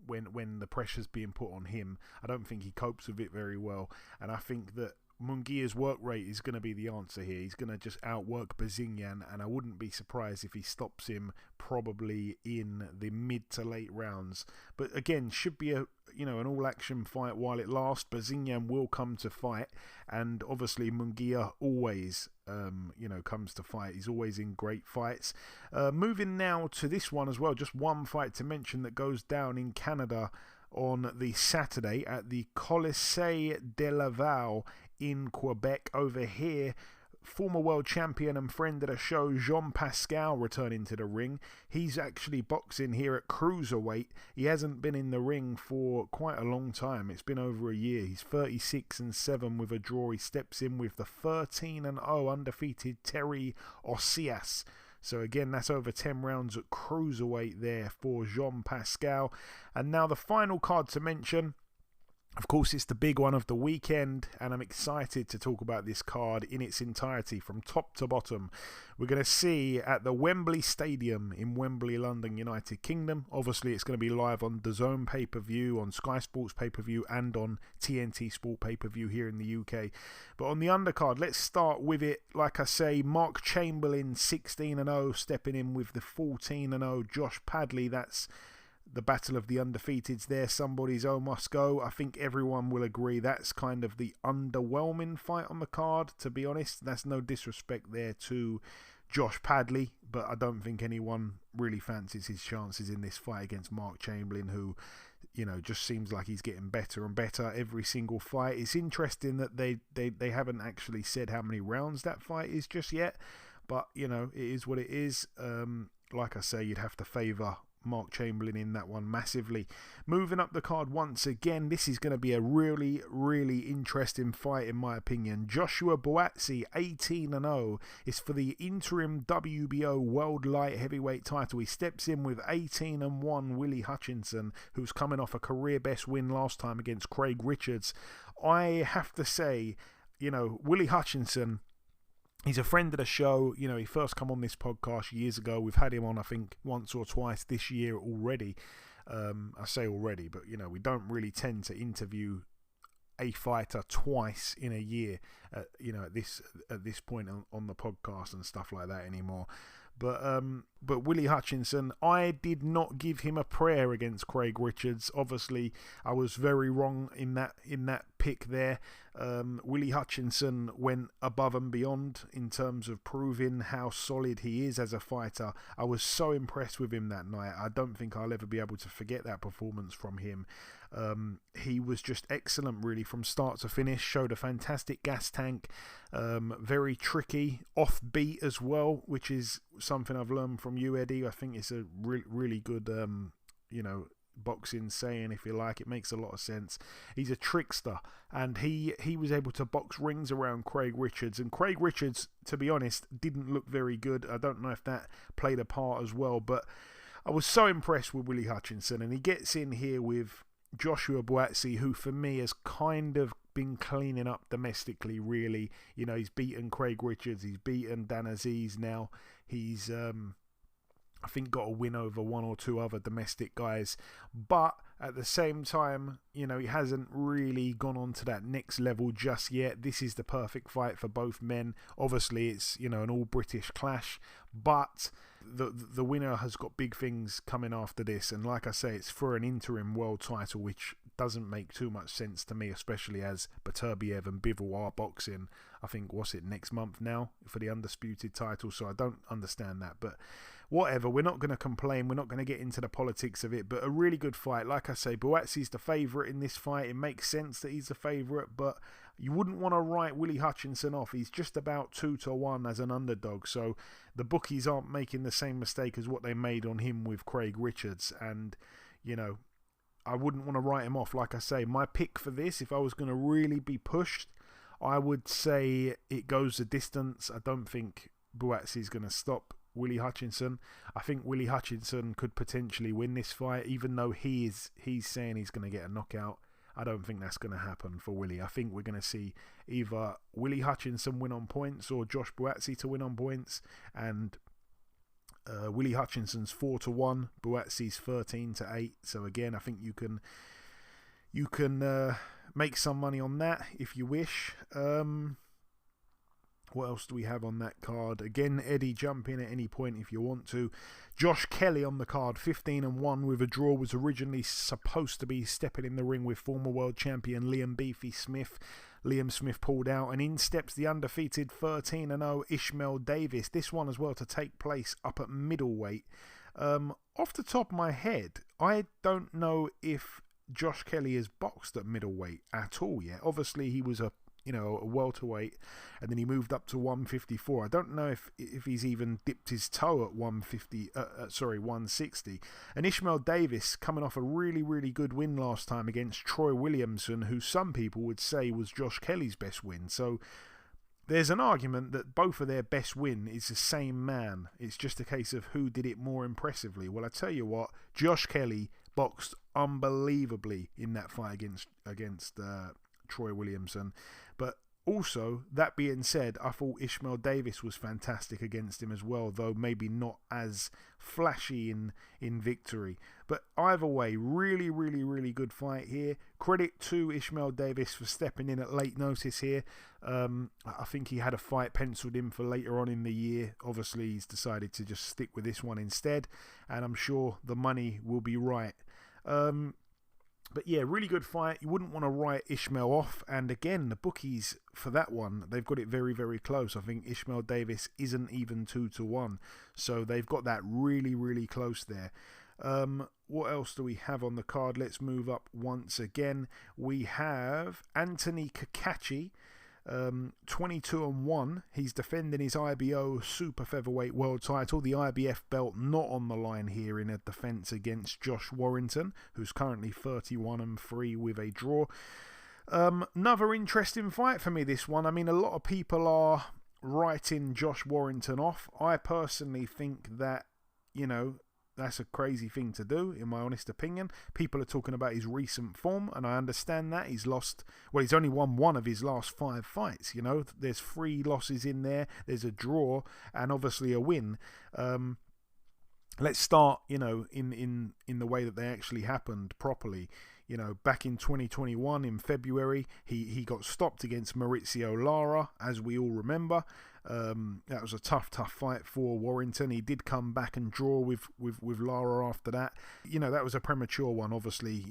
when the pressure's being put on him. I don't think he copes with it very well, and I think that Munguia's work rate is going to be the answer here. He's going to just outwork Bazinian, and I wouldn't be surprised if he stops him probably in the mid to late rounds. But again, should be an all-action fight while it lasts. Bazinian will come to fight, and obviously Munguia always, comes to fight. He's always in great fights. Moving now to this one as well, just one fight to mention that goes down in Canada on the Saturday at the Colisée de Laval in Quebec. Over here, former world champion and friend of the show, Jean Pascal, returning to the ring. He's actually boxing here at cruiserweight. He hasn't been in the ring for quite a long time. It's been over a year. He's 36-7 with a draw. He steps in with the 13-0 undefeated Terry Osias. So again, that's over 10 rounds at cruiserweight there for Jean Pascal. And now the final card to mention, of course, it's the big one of the weekend, and I'm excited to talk about this card in its entirety from top to bottom. We're going to see at the Wembley Stadium in Wembley, London, United Kingdom. Obviously, it's going to be live on DAZN pay-per-view, on Sky Sports pay-per-view, and on TNT Sport pay-per-view here in the UK. But on the undercard, let's start with it. Like I say, Mark Chamberlain, 16-0, stepping in with the 14-0 Josh Padley. That's the battle of the undefeateds there. Somebody's O must go. I think everyone will agree that's kind of the underwhelming fight on the card, to be honest. That's no disrespect there to Josh Padley, but I don't think anyone really fancies his chances in this fight against Mark Chamberlain, who, just seems like he's getting better and better every single fight. It's interesting that they haven't actually said how many rounds that fight is just yet, but, it is what it is. Like I say, you'd have to favour Mark Chamberlain in that one massively. Moving up the card once again, this is going to be a really, really interesting fight in my opinion. Joshua Buatsi, 18-0, is for the interim WBO World Light Heavyweight title. He steps in with 18-1 Willie Hutchinson, who's coming off a career best win last time against Craig Richards. I have to say, Willie Hutchinson, he's a friend of the show. He first come on this podcast years ago. We've had him on, I think, once or twice this year already. I say already, but we don't really tend to interview a fighter twice in a year, at this point on the podcast and stuff like that anymore. But Willie Hutchinson, I did not give him a prayer against Craig Richards. Obviously, I was very wrong in that pick there. Willie Hutchinson went above and beyond in terms of proving how solid he is as a fighter. I was so impressed with him that night. I don't think I'll ever be able to forget that performance from him. He was just excellent, really, from start to finish. Showed a fantastic gas tank. Very tricky, offbeat as well, which is something I've learned from you, Eddie. I think it's a really good, boxing saying, if you like. It makes a lot of sense. He's a trickster, and he was able to box rings around Craig Richards. And Craig Richards, to be honest, didn't look very good. I don't know if that played a part as well, but I was so impressed with Willie Hutchinson, and he gets in here with Joshua Buatsi, who for me has kind of been cleaning up domestically, really. He's beaten Craig Richards, he's beaten Dan Aziz now. He's I think got a win over one or two other domestic guys, but at the same time, he hasn't really gone on to that next level just yet. This is the perfect fight for both men. Obviously, it's an all British clash, but the winner has got big things coming after this, and like I say, it's for an interim world title, which doesn't make too much sense to me, especially as Beterbiev and Bivol are boxing, I think, next month now for the undisputed title, so I don't understand that, but whatever, we're not going to complain, we're not going to get into the politics of it, but a really good fight. Like I say, Buatsi's the favourite in this fight. It makes sense that he's the favourite, but you wouldn't want to write Willie Hutchinson off. He's just about 2-1 as an underdog, so the bookies aren't making the same mistake as what they made on him with Craig Richards, and I wouldn't want to write him off. Like I say, my pick for this, if I was going to really be pushed, I would say it goes the distance. I don't think Buatsi's going to stop Willie Hutchinson. I think Willie Hutchinson could potentially win this fight, even though he's saying he's going to get a knockout. I don't think that's going to happen for Willie. I think we're going to see either Willie Hutchinson win on points or Josh Buatsi to win on points, and Willie Hutchinson's 4-1, Buatsi's 13-8. So again, I think you can make some money on that if you wish. What else do we have on that card? Again, Eddie, jump in at any point if you want to. Josh Kelly on the card, 15-1 with a draw, was originally supposed to be stepping in the ring with former world champion Liam Beefy Smith. Liam Smith pulled out, and in steps the undefeated 13-0 Ishmael Davis. This one as well to take place up at middleweight. Off the top of my head, I don't know if Josh Kelly has boxed at middleweight at all yet. Obviously, he was a welterweight, and then he moved up to 154. I don't know if he's even dipped his toe at 160. And Ishmael Davis coming off a really, really good win last time against Troy Williamson, who some people would say was Josh Kelly's best win. So there's an argument that both of their best win is the same man. It's just a case of who did it more impressively. Well, I tell you what, Josh Kelly boxed unbelievably in that fight against Troy Williamson. But also, that being said, I thought Ishmael Davis was fantastic against him as well, though maybe not as flashy in victory. But either way, really, really, really good fight here. Credit to Ishmael Davis for stepping in at late notice here. I think he had a fight penciled in for later on in the year. Obviously, he's decided to just stick with this one instead, and I'm sure the money will be right. But yeah, really good fight. You wouldn't want to write Ishmael off. And again, the bookies for that one, they've got it very, very close. I think Ishmael Davis isn't even 2-1. So they've got that really, really close there. What else do we have on the card? Let's move up once again. We have Anthony Kakachi, 22-1. He's defending his IBO super featherweight world title. The IBF belt not on the line here in a defense against Josh Warrington, who's currently 31-3 with a draw. Another interesting fight for me, this one. I mean, a lot of people are writing Josh Warrington off. I personally think that, that's a crazy thing to do, in my honest opinion. People are talking about his recent form, and I understand that. He's only won one of his last 5 fights, There's 3 losses in there, there's a draw, and obviously a win. let's start, in the way that they actually happened properly. Back in 2021 in February, he got stopped against Maurizio Lara, as we all remember. That was a tough fight for Warrington. He did come back and draw with Lara after that. That was a premature one, obviously.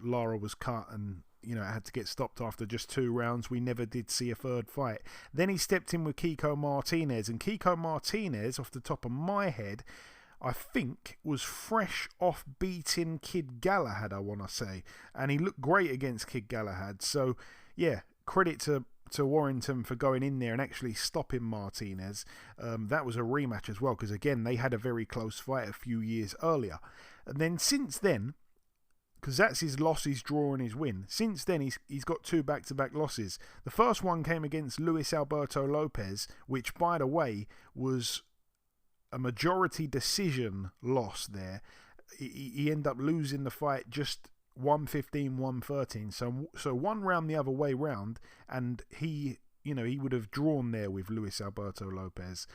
Lara was cut and had to get stopped after just 2 rounds. We never did see a third fight. Then he stepped in with Kiko Martinez, and Kiko Martinez, off the top of my head, I think was fresh off beating Kid Galahad, I want to say. And he looked great against Kid Galahad. So, yeah, credit to Warrington for going in there and actually stopping Martinez. That was a rematch as well, because, again, they had a very close fight a few years earlier. And then since then, because that's his loss, his draw and his win. Since then, he's got 2 back-to-back losses. The first one came against Luis Alberto Lopez, which, by the way, was a majority decision loss there. He ended up losing the fight just 115, 113. So 1 round the other way round, and he would have drawn there with Luis Alberto Lopez.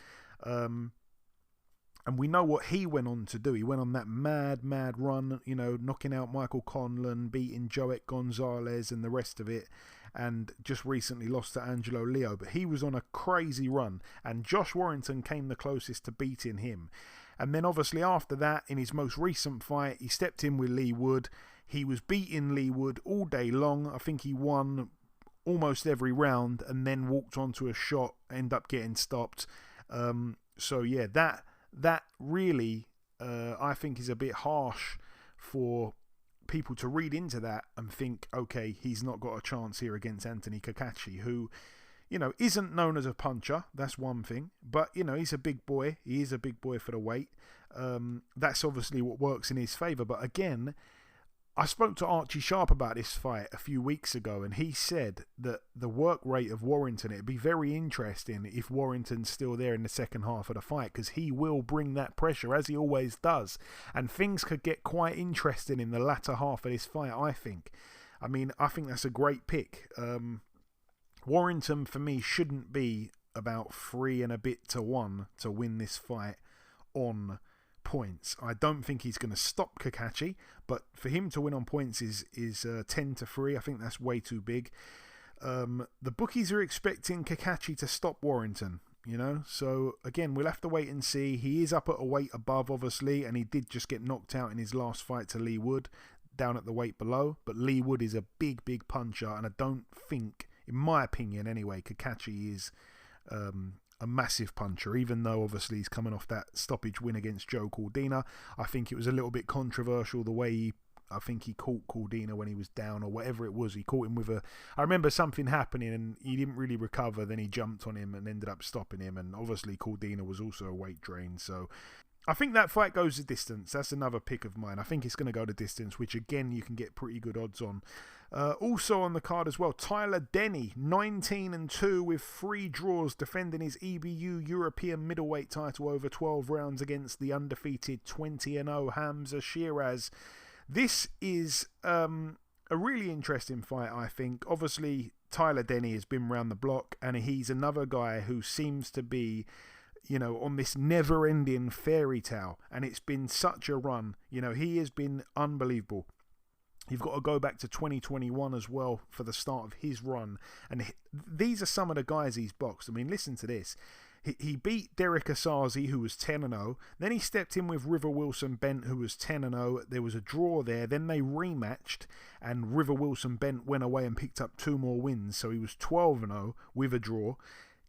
And we know what he went on to do. He went on that mad run, knocking out Michael Conlan, beating Joet Gonzalez and the rest of it, and just recently lost to Angelo Leo. But he was on a crazy run, and Josh Warrington came the closest to beating him. And then obviously after that, in his most recent fight, he stepped in with Lee Wood. He was beating Lee Wood all day long. I think he won almost every round, and then walked onto a shot, ended up getting stopped. So yeah, that really, I think, is a bit harsh for people to read into that and think, okay, he's not got a chance here against Anthony Kakachi, who, isn't known as a puncher. That's one thing. But, he's a big boy. He is a big boy for the weight. That's obviously what works in his favour. But again, I spoke to Archie Sharp about this fight a few weeks ago, and he said that the work rate of Warrington, it'd be very interesting if Warrington's still there in the second half of the fight, because he will bring that pressure, as he always does, and things could get quite interesting in the latter half of this fight, I think. I mean, I think that's a great pick. Warrington, for me, shouldn't be about 3 and a bit to 1 to win this fight on points. I don't think he's going to stop Kakachi, but for him to win on points is 10 to 3. I think that's way too big. The bookies are expecting Kakachi to stop Warrington, so again, we'll have to wait and see. He is up at a weight above, obviously, and he did just get knocked out in his last fight to Lee Wood down at the weight below, but Lee Wood is a big puncher, and I don't think, in my opinion anyway, Kakachi is a massive puncher, even though obviously he's coming off that stoppage win against Joe Cordina. I think it was a little bit controversial the way I think he caught Cordina when he was down, or whatever it was. He caught him with I remember something happening and he didn't really recover, then he jumped on him and ended up stopping him, and obviously Cordina was also a weight drain. So I think that fight goes the distance. That's another pick of mine. I think it's going to go the distance, which again you can get pretty good odds on. Also on the card as well, Tyler Denny, 19-2 with 3 draws, defending his EBU European middleweight title over 12 rounds against the undefeated 20-0 Hamza Shiraz. This is a really interesting fight, I think. Obviously, Tyler Denny has been round the block, and he's another guy who seems to be, on this never-ending fairy tale, and it's been such a run. He has been unbelievable. You've got to go back to 2021 as well for the start of his run. And these are some of the guys he's boxed. I mean, listen to this. He beat Derek Asazi, who was 10-0. Then he stepped in with River Wilson Bent, who was 10-0. There was a draw there. Then they rematched, and River Wilson Bent went away and picked up 2 more wins. So he was 12-0 with a draw.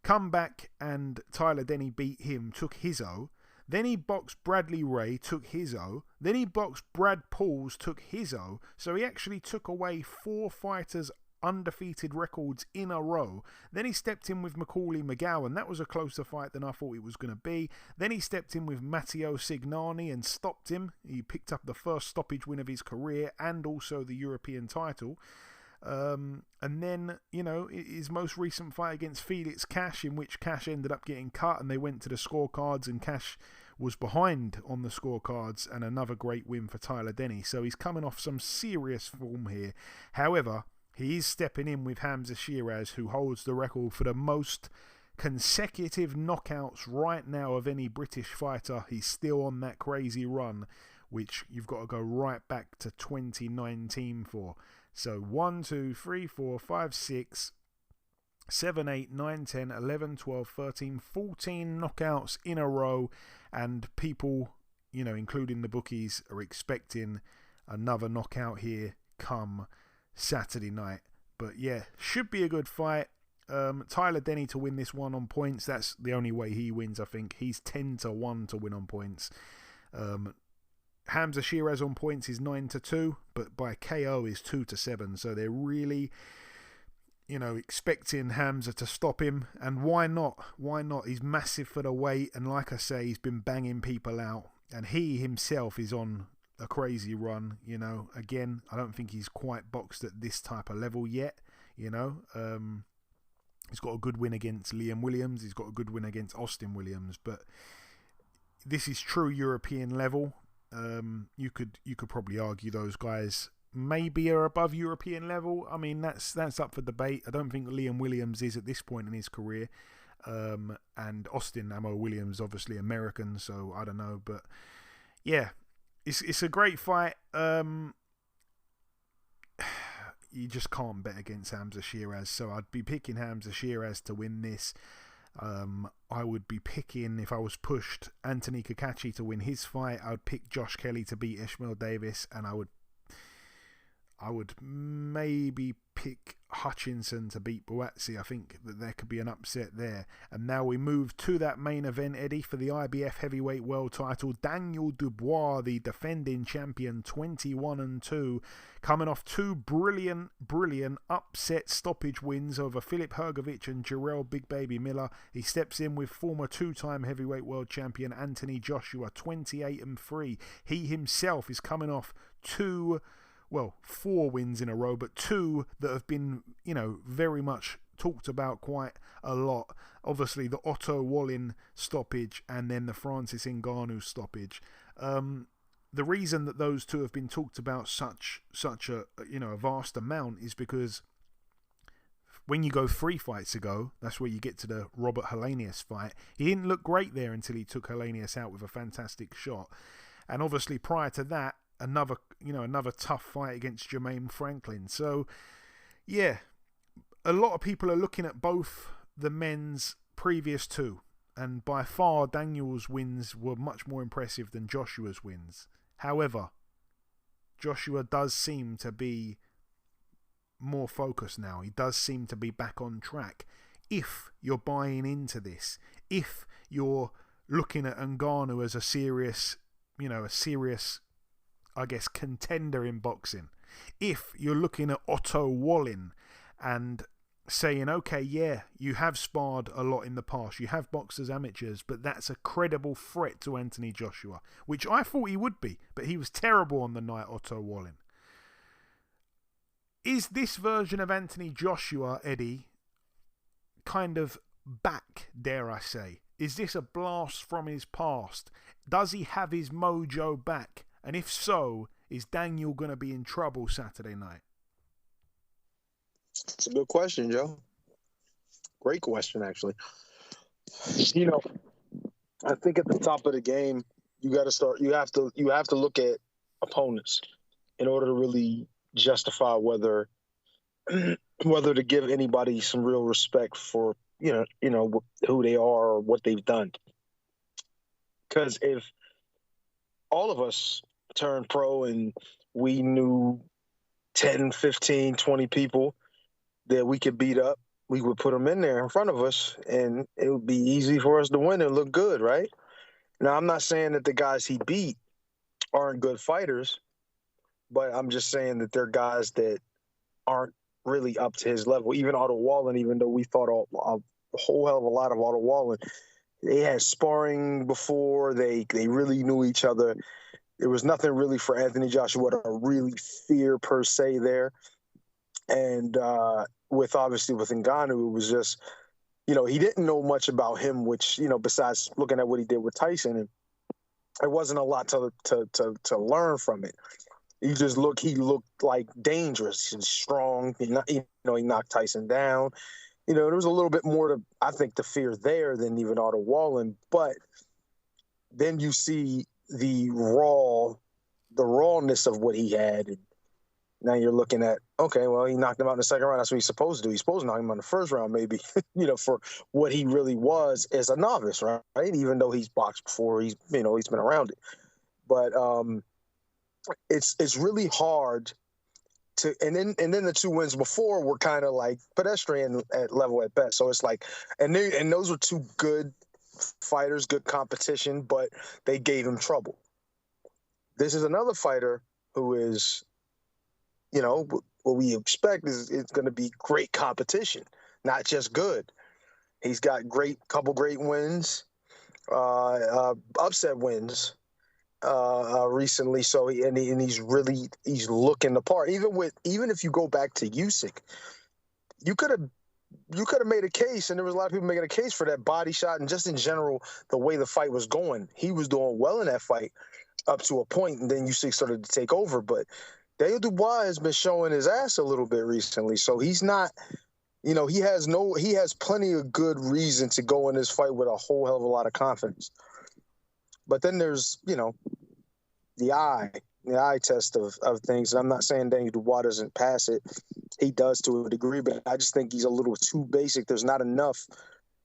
Come back, and Tyler Denny beat him, took his O. Then he boxed Bradley Ray, took his O. Then he boxed Brad Pauls, took his O. So he actually took away 4 fighters' undefeated records in a row. Then he stepped in with Macaulay McGowan. That was a closer fight than I thought it was going to be. Then he stepped in with Matteo Signani and stopped him. He picked up the first stoppage win of his career and also the European title. And then, his most recent fight against Felix Cash, in which Cash ended up getting cut and they went to the scorecards and Cash was behind on the scorecards, and another great win for Tyler Denny. So he's coming off some serious form here. However, he is stepping in with Hamza Shiraz, who holds the record for the most consecutive knockouts right now of any British fighter. He's still on that crazy run, which you've got to go right back to 2019 for. So 1, 2, 3, 4, 5, 6, 7, 8, 9, 10, 11, 12, 13, 14 knockouts in a row, and people, including the bookies, are expecting another knockout here come Saturday night. But yeah, should be a good fight. Tyler Denny to win this one on points. That's the only way he wins, I think. He's 10-1 to win on points. Hamza Shiraz on points is 9-2, but by KO is 2-7. So they're really, expecting Hamza to stop him. And why not? Why not? He's massive for the weight. And like I say, he's been banging people out. And he himself is on a crazy run. Again, I don't think he's quite boxed at this type of level yet. He's got a good win against Liam Williams. He's got a good win against Austin Williams. But this is true European level. You could probably argue those guys maybe are above European level. I mean, that's up for debate. I don't think Liam Williams is at this point in his career. And Austin Ammo Williams, obviously American, so I don't know. But yeah, it's a great fight. You just can't bet against Hamza Shiraz, so I'd be picking Hamza Shiraz to win this. I would be picking, if I was pushed, Anthony Kakachi to win his fight. I would pick Josh Kelly to beat Ishmael Davis, and I would maybe pick Hutchinson to beat Buatsi. I think that there could be an upset there. And now we move to that main event, Eddie, for the IBF Heavyweight World Title. Daniel Dubois, the defending champion, 21-2, coming off two brilliant upset stoppage wins over Filip Hrgovic and Jarrell Big Baby Miller. He steps in with former two-time heavyweight world champion Anthony Joshua, 28-3. He himself is coming off four wins in a row, but two that have been, very much talked about quite a lot. Obviously, the Otto Wallin stoppage and then the Francis Ngannou stoppage. The reason that those two have been talked about such a vast amount is because when you go 3 fights ago, that's where you get to the Robert Helenius fight. He didn't look great there until he took Helenius out with a fantastic shot. And obviously, prior to that, another tough fight against Jermaine Franklin. So yeah, a lot of people are looking at both the men's previous two, and by far Daniel's wins were much more impressive than Joshua's wins. However, Joshua does seem to be more focused now. He does seem to be back on track. If you're buying into this, if you're looking at Ngannou as a serious I guess, contender in boxing. If you're looking at Otto Wallin and saying, okay, yeah, you have sparred a lot in the past, you have boxed as amateurs, but that's a credible threat to Anthony Joshua, which I thought he would be, but he was terrible on the night, Otto Wallin. Is this version of Anthony Joshua, Eddie, kind of back, dare I say? Is this a blast from his past? Does he have his mojo back? And if so, is Daniel going to be in trouble Saturday night? It's a good question, Joe. Great question, actually. I think at the top of the game, you got to start. You have to look at opponents in order to really justify whether to give anybody some real respect for who they are or what they've done. Because if all of us turned pro and we knew 10, 15, 20 people that we could beat up, we would put them in there in front of us and it would be easy for us to win and look good, right? Now, I'm not saying that the guys he beat aren't good fighters, but I'm just saying that they're guys that aren't really up to his level. Even Otto Wallin, even though we thought a whole hell of a lot of Otto Wallin, they had sparring before, they really knew each other. There was nothing really for Anthony Joshua to really fear per se there. And with Ngannou, it was just, he didn't know much about him, which, besides looking at what he did with Tyson, and there wasn't a lot to learn from it. He looked like dangerous and strong. He knocked Tyson down. there was a little bit more to, I think, the fear there than even Otto Wallin. But then you see the rawness of what he had. And now you're looking at, okay, well, he knocked him out in the second round. That's what he's supposed to do. He's supposed to knock him out in the first round, maybe, for what he really was as a novice, right? Even though he's boxed before, he's been around it. But it's really hard to, and then the 2 wins before were kind of like pedestrian at level at best. So it's like, and those were 2 good fighters, good competition, but they gave him trouble. This is another fighter who is, what we expect is it's going to be great competition, not just good. He's got couple great wins, upset wins recently. So he's looking the part. Even if you go back to Usyk, you could have made a case, and there was a lot of people making a case for that body shot, and just in general the way the fight was going. He was doing well in that fight up to a point, and then Usyk started to take over. But Daniel Dubois has been showing his ass a little bit recently, so he's not. He has plenty of good reason to go in this fight with a whole hell of a lot of confidence. But then there's, the eye test of things. And I'm not saying Daniel Dubois doesn't pass it. He does to a degree, but I just think he's a little too basic. There's not enough,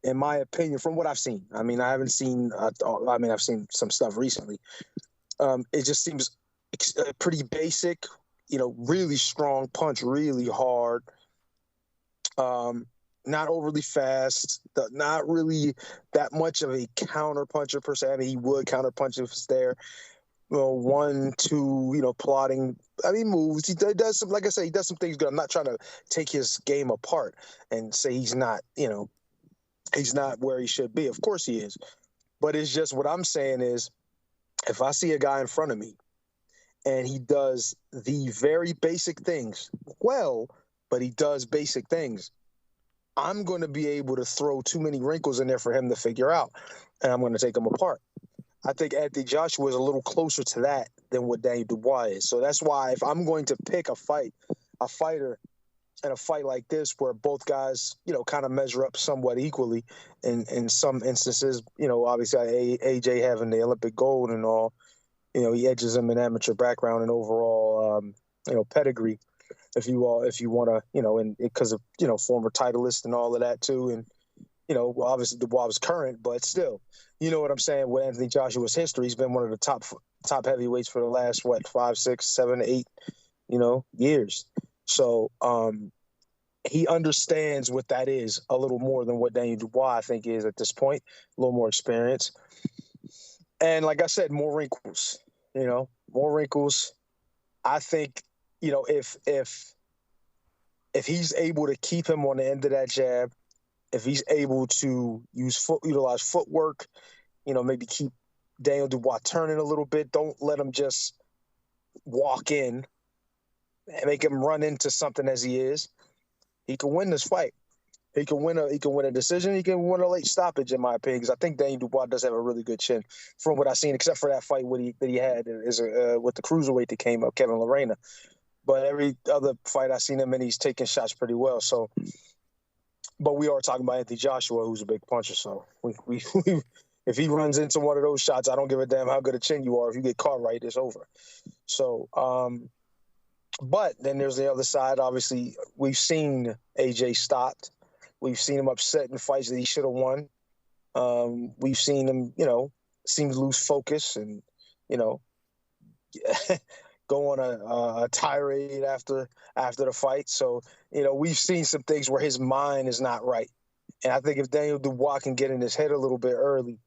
in my opinion, from what I've seen. I mean, I've seen some stuff recently. It just seems pretty basic, really strong punch, really hard. Not overly fast, not really that much of a counter puncher per se. I mean, he would counter punch if it's there. 1, 2, plotting. I mean, moves. He does some, like I say, he does some things good. I'm not trying to take his game apart and say he's not, he's not where he should be. Of course he is. But it's just what I'm saying is, if I see a guy in front of me and he does the very basic things well, but he does basic things, I'm going to be able to throw too many wrinkles in there for him to figure out, and I'm going to take him apart. I think Anthony Joshua is a little closer to that than what Daniel Dubois is. So that's why if I'm going to pick a fighter in a fight like this where both guys, kind of measure up somewhat equally in some instances, obviously AJ having the Olympic gold and all, he edges him in amateur background and overall, pedigree. If you want to, and because of, former titleist and all of that too. And, obviously Dubois was current, but still, you know what I'm saying? With Anthony Joshua's history, he's been one of the top heavyweights for the last, 5, 6, 7, 8, years. So he understands what that is a little more than what Daniel Dubois, I think, is at this point. A little more experience. And like I said, more wrinkles, more wrinkles. I think, if he's able to keep him on the end of that jab, if he's able to utilize footwork, maybe keep Daniel Dubois turning a little bit, don't let him just walk in and make him run into something as he is, he can win this fight. He can win a decision. He can win a late stoppage, in my opinion, because I think Daniel Dubois does have a really good chin from what I've seen, except for that fight that he had with the cruiserweight that came up, Kevin Lorena. But every other fight I've seen him in, he's taking shots pretty well. So, but we are talking about Anthony Joshua, who's a big puncher. So if he runs into one of those shots, I don't give a damn how good a chin you are. If you get caught right, it's over. So, but then there's the other side. Obviously, we've seen AJ stopped. We've seen him upset in fights that he should have won. We've seen him, seem to lose focus and, go on a tirade after the fight. So, we've seen some things where his mind is not right. And I think if Daniel Dubois can get in his head a little bit early,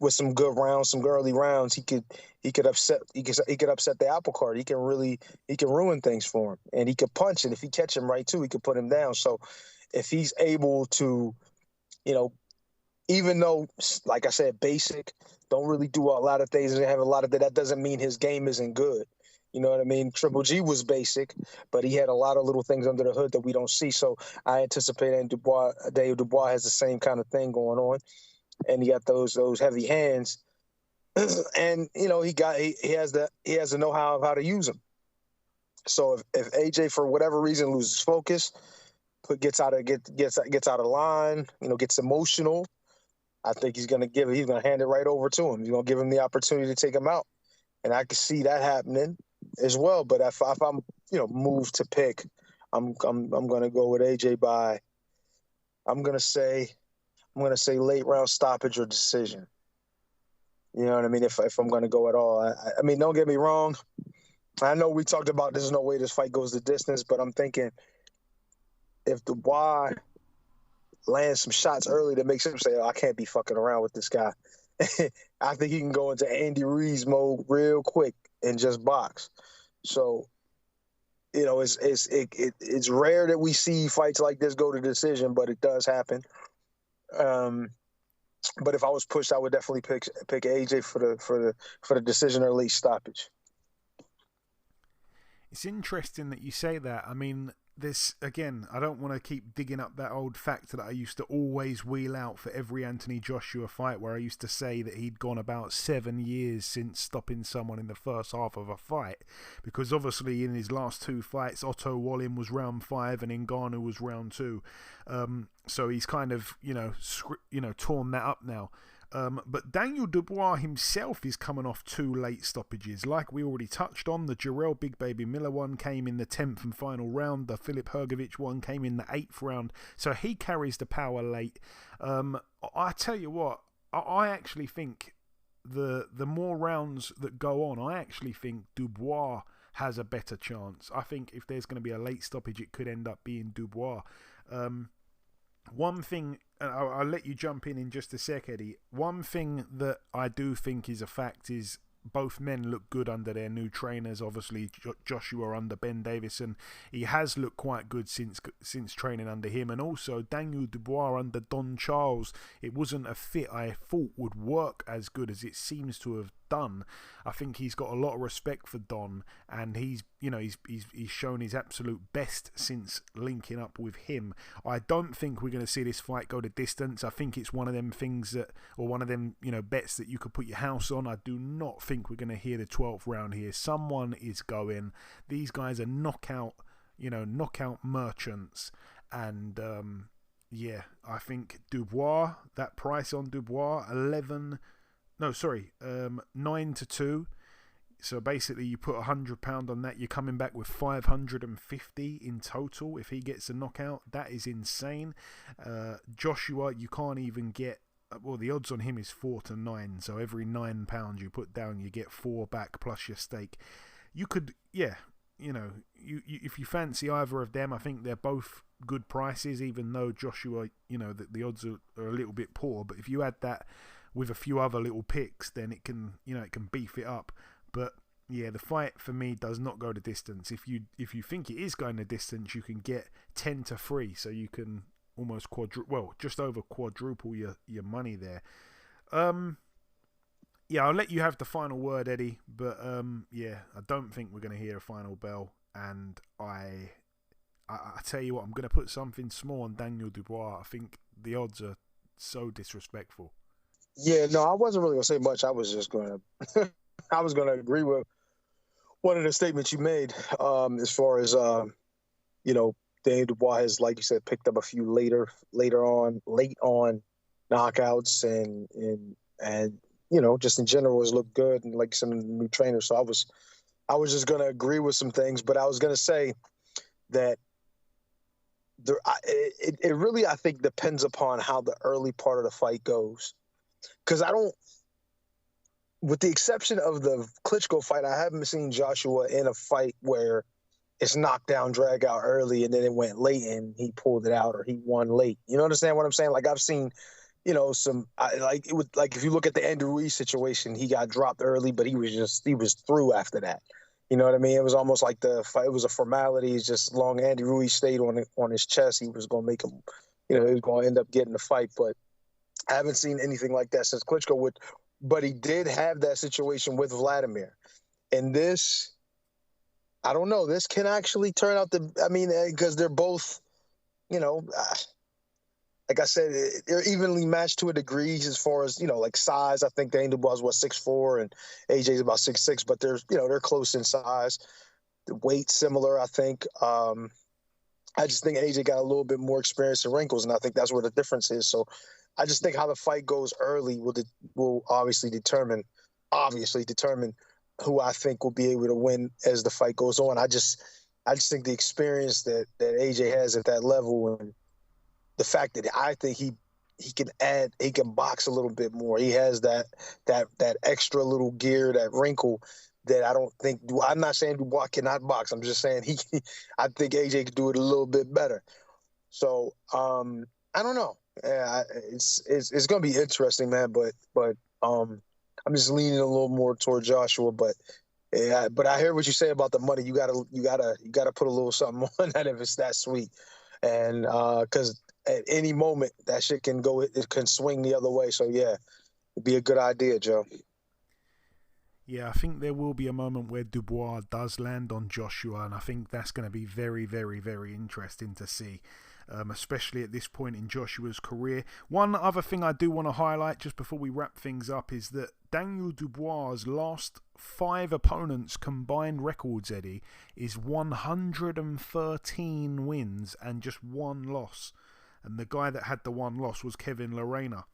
with some good rounds, some early rounds, he could upset the apple cart. He can ruin things for him, and he could punch it. If he catch him right too, he could put him down. So if he's able to, even though, like I said, basic, don't really do a lot of things and have a lot of that doesn't mean his game isn't good. You know what I mean? Triple G was basic, but he had a lot of little things under the hood that we don't see. So I anticipate Daniel Dubois has the same kind of thing going on, and he got those heavy hands, and he has the know-how of how to use them. So if AJ for whatever reason loses focus, gets out of line, gets emotional, I think he's gonna hand it right over to him. He's gonna give him the opportunity to take him out, and I can see that happening as well. But if I'm moved to pick, I'm gonna go with AJ by. I'm gonna say late round stoppage or decision. You know what I mean? If I'm gonna go at all, I mean, don't get me wrong. I know we talked about there's no way this fight goes the distance, but I'm thinking if Dubois lands some shots early that makes him say, I can't be fucking around with this guy. I think he can go into Andy Ruiz mode real quick and just box. So, it's rare that we see fights like this go to decision, but it does happen. But if I was pushed, I would definitely pick AJ for the decision or late stoppage. It's interesting that you say that. I mean, this again, I don't want to keep digging up that old fact that I used to always wheel out for every Anthony Joshua fight, where I used to say that he'd gone about 7 years since stopping someone in the first half of a fight, because obviously in his last 2 fights, Otto Wallin was round 5 and Ngannou was round 2, so he's kind of torn that up now. But Daniel Dubois himself is coming off 2 late stoppages. Like we already touched on, the Jarrell Big Baby Miller one came in the 10th and final round. The Filip Hrgovic one came in the 8th round. So he carries the power late. I tell you what, I actually think the more rounds that go on, I actually think Dubois has a better chance. I think if there's going to be a late stoppage, it could end up being Dubois. One thing, and I'll let you jump in just a sec, Eddie. One thing that I do think is a fact is both men look good under their new trainers. Obviously, Joshua under Ben Davison, he has looked quite good since training under him, and also Daniel Dubois under Don Charles. It wasn't a fit I thought would work as good as it seems to have done. I think he's got a lot of respect for Don, and he's shown his absolute best since linking up with him. I don't think we're going to see this fight go the distance. I think it's one of them things one of them bets that you could put your house on. I do not think we're going to hear the 12th round here. Someone is going. These guys are knockout merchants, and I think Dubois, that price on Dubois, 9-2. So basically you put £100 on that, you're coming back with 550 in total if he gets a knockout. That is insane. Joshua, you can't even get, well, the odds on him is 4-9, so every £9 you put down you get 4 back plus your stake. You could, if you fancy either of them, I think they're both good prices, even though Joshua, the odds are a little bit poor, but if you add that with a few other little picks, then it can beef it up. But yeah, the fight for me does not go the distance. If you think it is going the distance, you can get 10-3, so you can almost just over quadruple your money there. I'll let you have the final word, Eddie. But I don't think we're going to hear a final bell. And I tell you what, I'm going to put something small on Daniel Dubois. I think the odds are so disrespectful. Yeah, no, I wasn't really going to say much. I was just going to I was going to agree with one of the statements you made as far as, Daniel Dubois has, like you said, picked up a few late on knockouts and just in general has looked good, and like some new trainers. So I was just going to agree with some things, but I was going to say that it really, I think, depends upon how the early part of the fight goes. Because with the exception of the Klitschko fight, I haven't seen Joshua in a fight where it's knockdown, drag out early, and then it went late and he pulled it out or he won late. You understand what I'm saying? Like I've seen, if you look at the Andy Ruiz situation, he got dropped early, but he was through after that. You know what I mean? It was almost like the fight, it was a formality. It's just long Andy Ruiz stayed on his chest, he was going to make him, he was going to end up getting the fight. But I haven't seen anything like that since Klitschko but he did have that situation with Vladimir. And this, I don't know, this can actually turn out because they're both, like I said, they're evenly matched to a degree as far as, like size. I think Daniel Dubois was 6'4" and AJ's about 6'6", but they're close in size. The weight similar, I think. I just think AJ got a little bit more experience and wrinkles, and I think that's where the difference is. So I just think how the fight goes early will obviously determine who I think will be able to win as the fight goes on. I just think the experience that AJ has at that level, and the fact that I think he can box a little bit more. He has that extra little gear, that wrinkle that I don't think. I'm not saying Dubois cannot box. I'm just saying I think AJ could do it a little bit better. So I don't know. Yeah, it's gonna be interesting, man. But I'm just leaning a little more toward Joshua. But yeah, but I hear what you say about the money. You gotta put a little something on that if it's that sweet, and because at any moment that shit can go. It can swing the other way. So yeah, it'd be a good idea, Joe. Yeah, I think there will be a moment where Dubois does land on Joshua, and I think that's going to be very, very, very interesting to see, especially at this point in Joshua's career. One other thing I do want to highlight just before we wrap things up is that Daniel Dubois' last 5 opponents combined records, Eddie, is 113 wins and just 1 loss. And the guy that had the 1 loss was Kevin Lorena.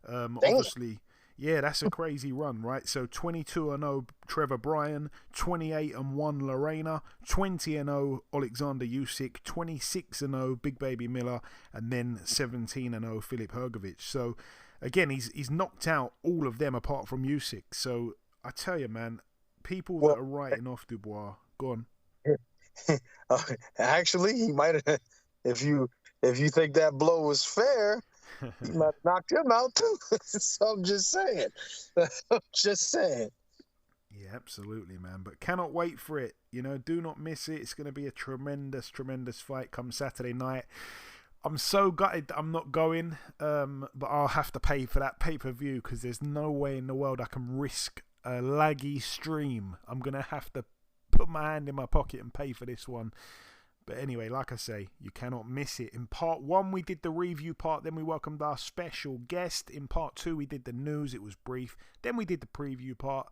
Obviously... Yeah, that's a crazy run, right? So 22-0 Trevor Bryan, 28-1 Lorena, 20-0 Alexander Usyk, 26-0 Big Baby Miller, and then 17-0 Filip Hrgovic. So again, he's knocked out all of them apart from Usyk. So I tell you, man, people that are writing off Dubois, go on. Actually, he might have. If you think that blow was fair. He might have knocked him out too. So I'm just saying. Yeah, absolutely, man. But cannot wait for it. Do not miss it. It's going to be a tremendous, tremendous fight come Saturday night. I'm so gutted that I'm not going, but I'll have to pay for that pay-per-view because there's no way in the world I can risk a laggy stream. I'm going to have to put my hand in my pocket and pay for this one. But anyway, like I say, you cannot miss it. In part 1, we did the review part. Then we welcomed our special guest. In part 2, we did the news. It was brief. Then we did the preview part.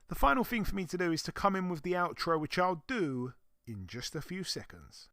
The final thing for me to do is to come in with the outro, which I'll do in just a few seconds.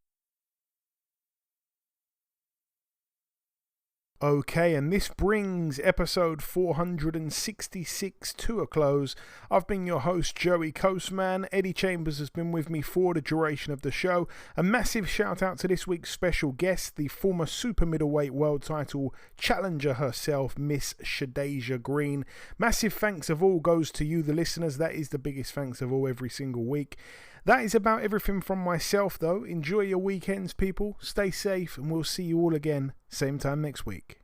Okay, and this brings episode 466 to a close. I've been your host, Joey Coastman. Eddie Chambers has been with me for the duration of the show. A massive shout out to this week's special guest, the former super-middleweight world title challenger herself, Miss Shadasia Green. Massive thanks of all goes to you, the listeners. That is the biggest thanks of all every single week. That is about everything from myself, though. Enjoy your weekends, people. Stay safe, and we'll see you all again same time next week.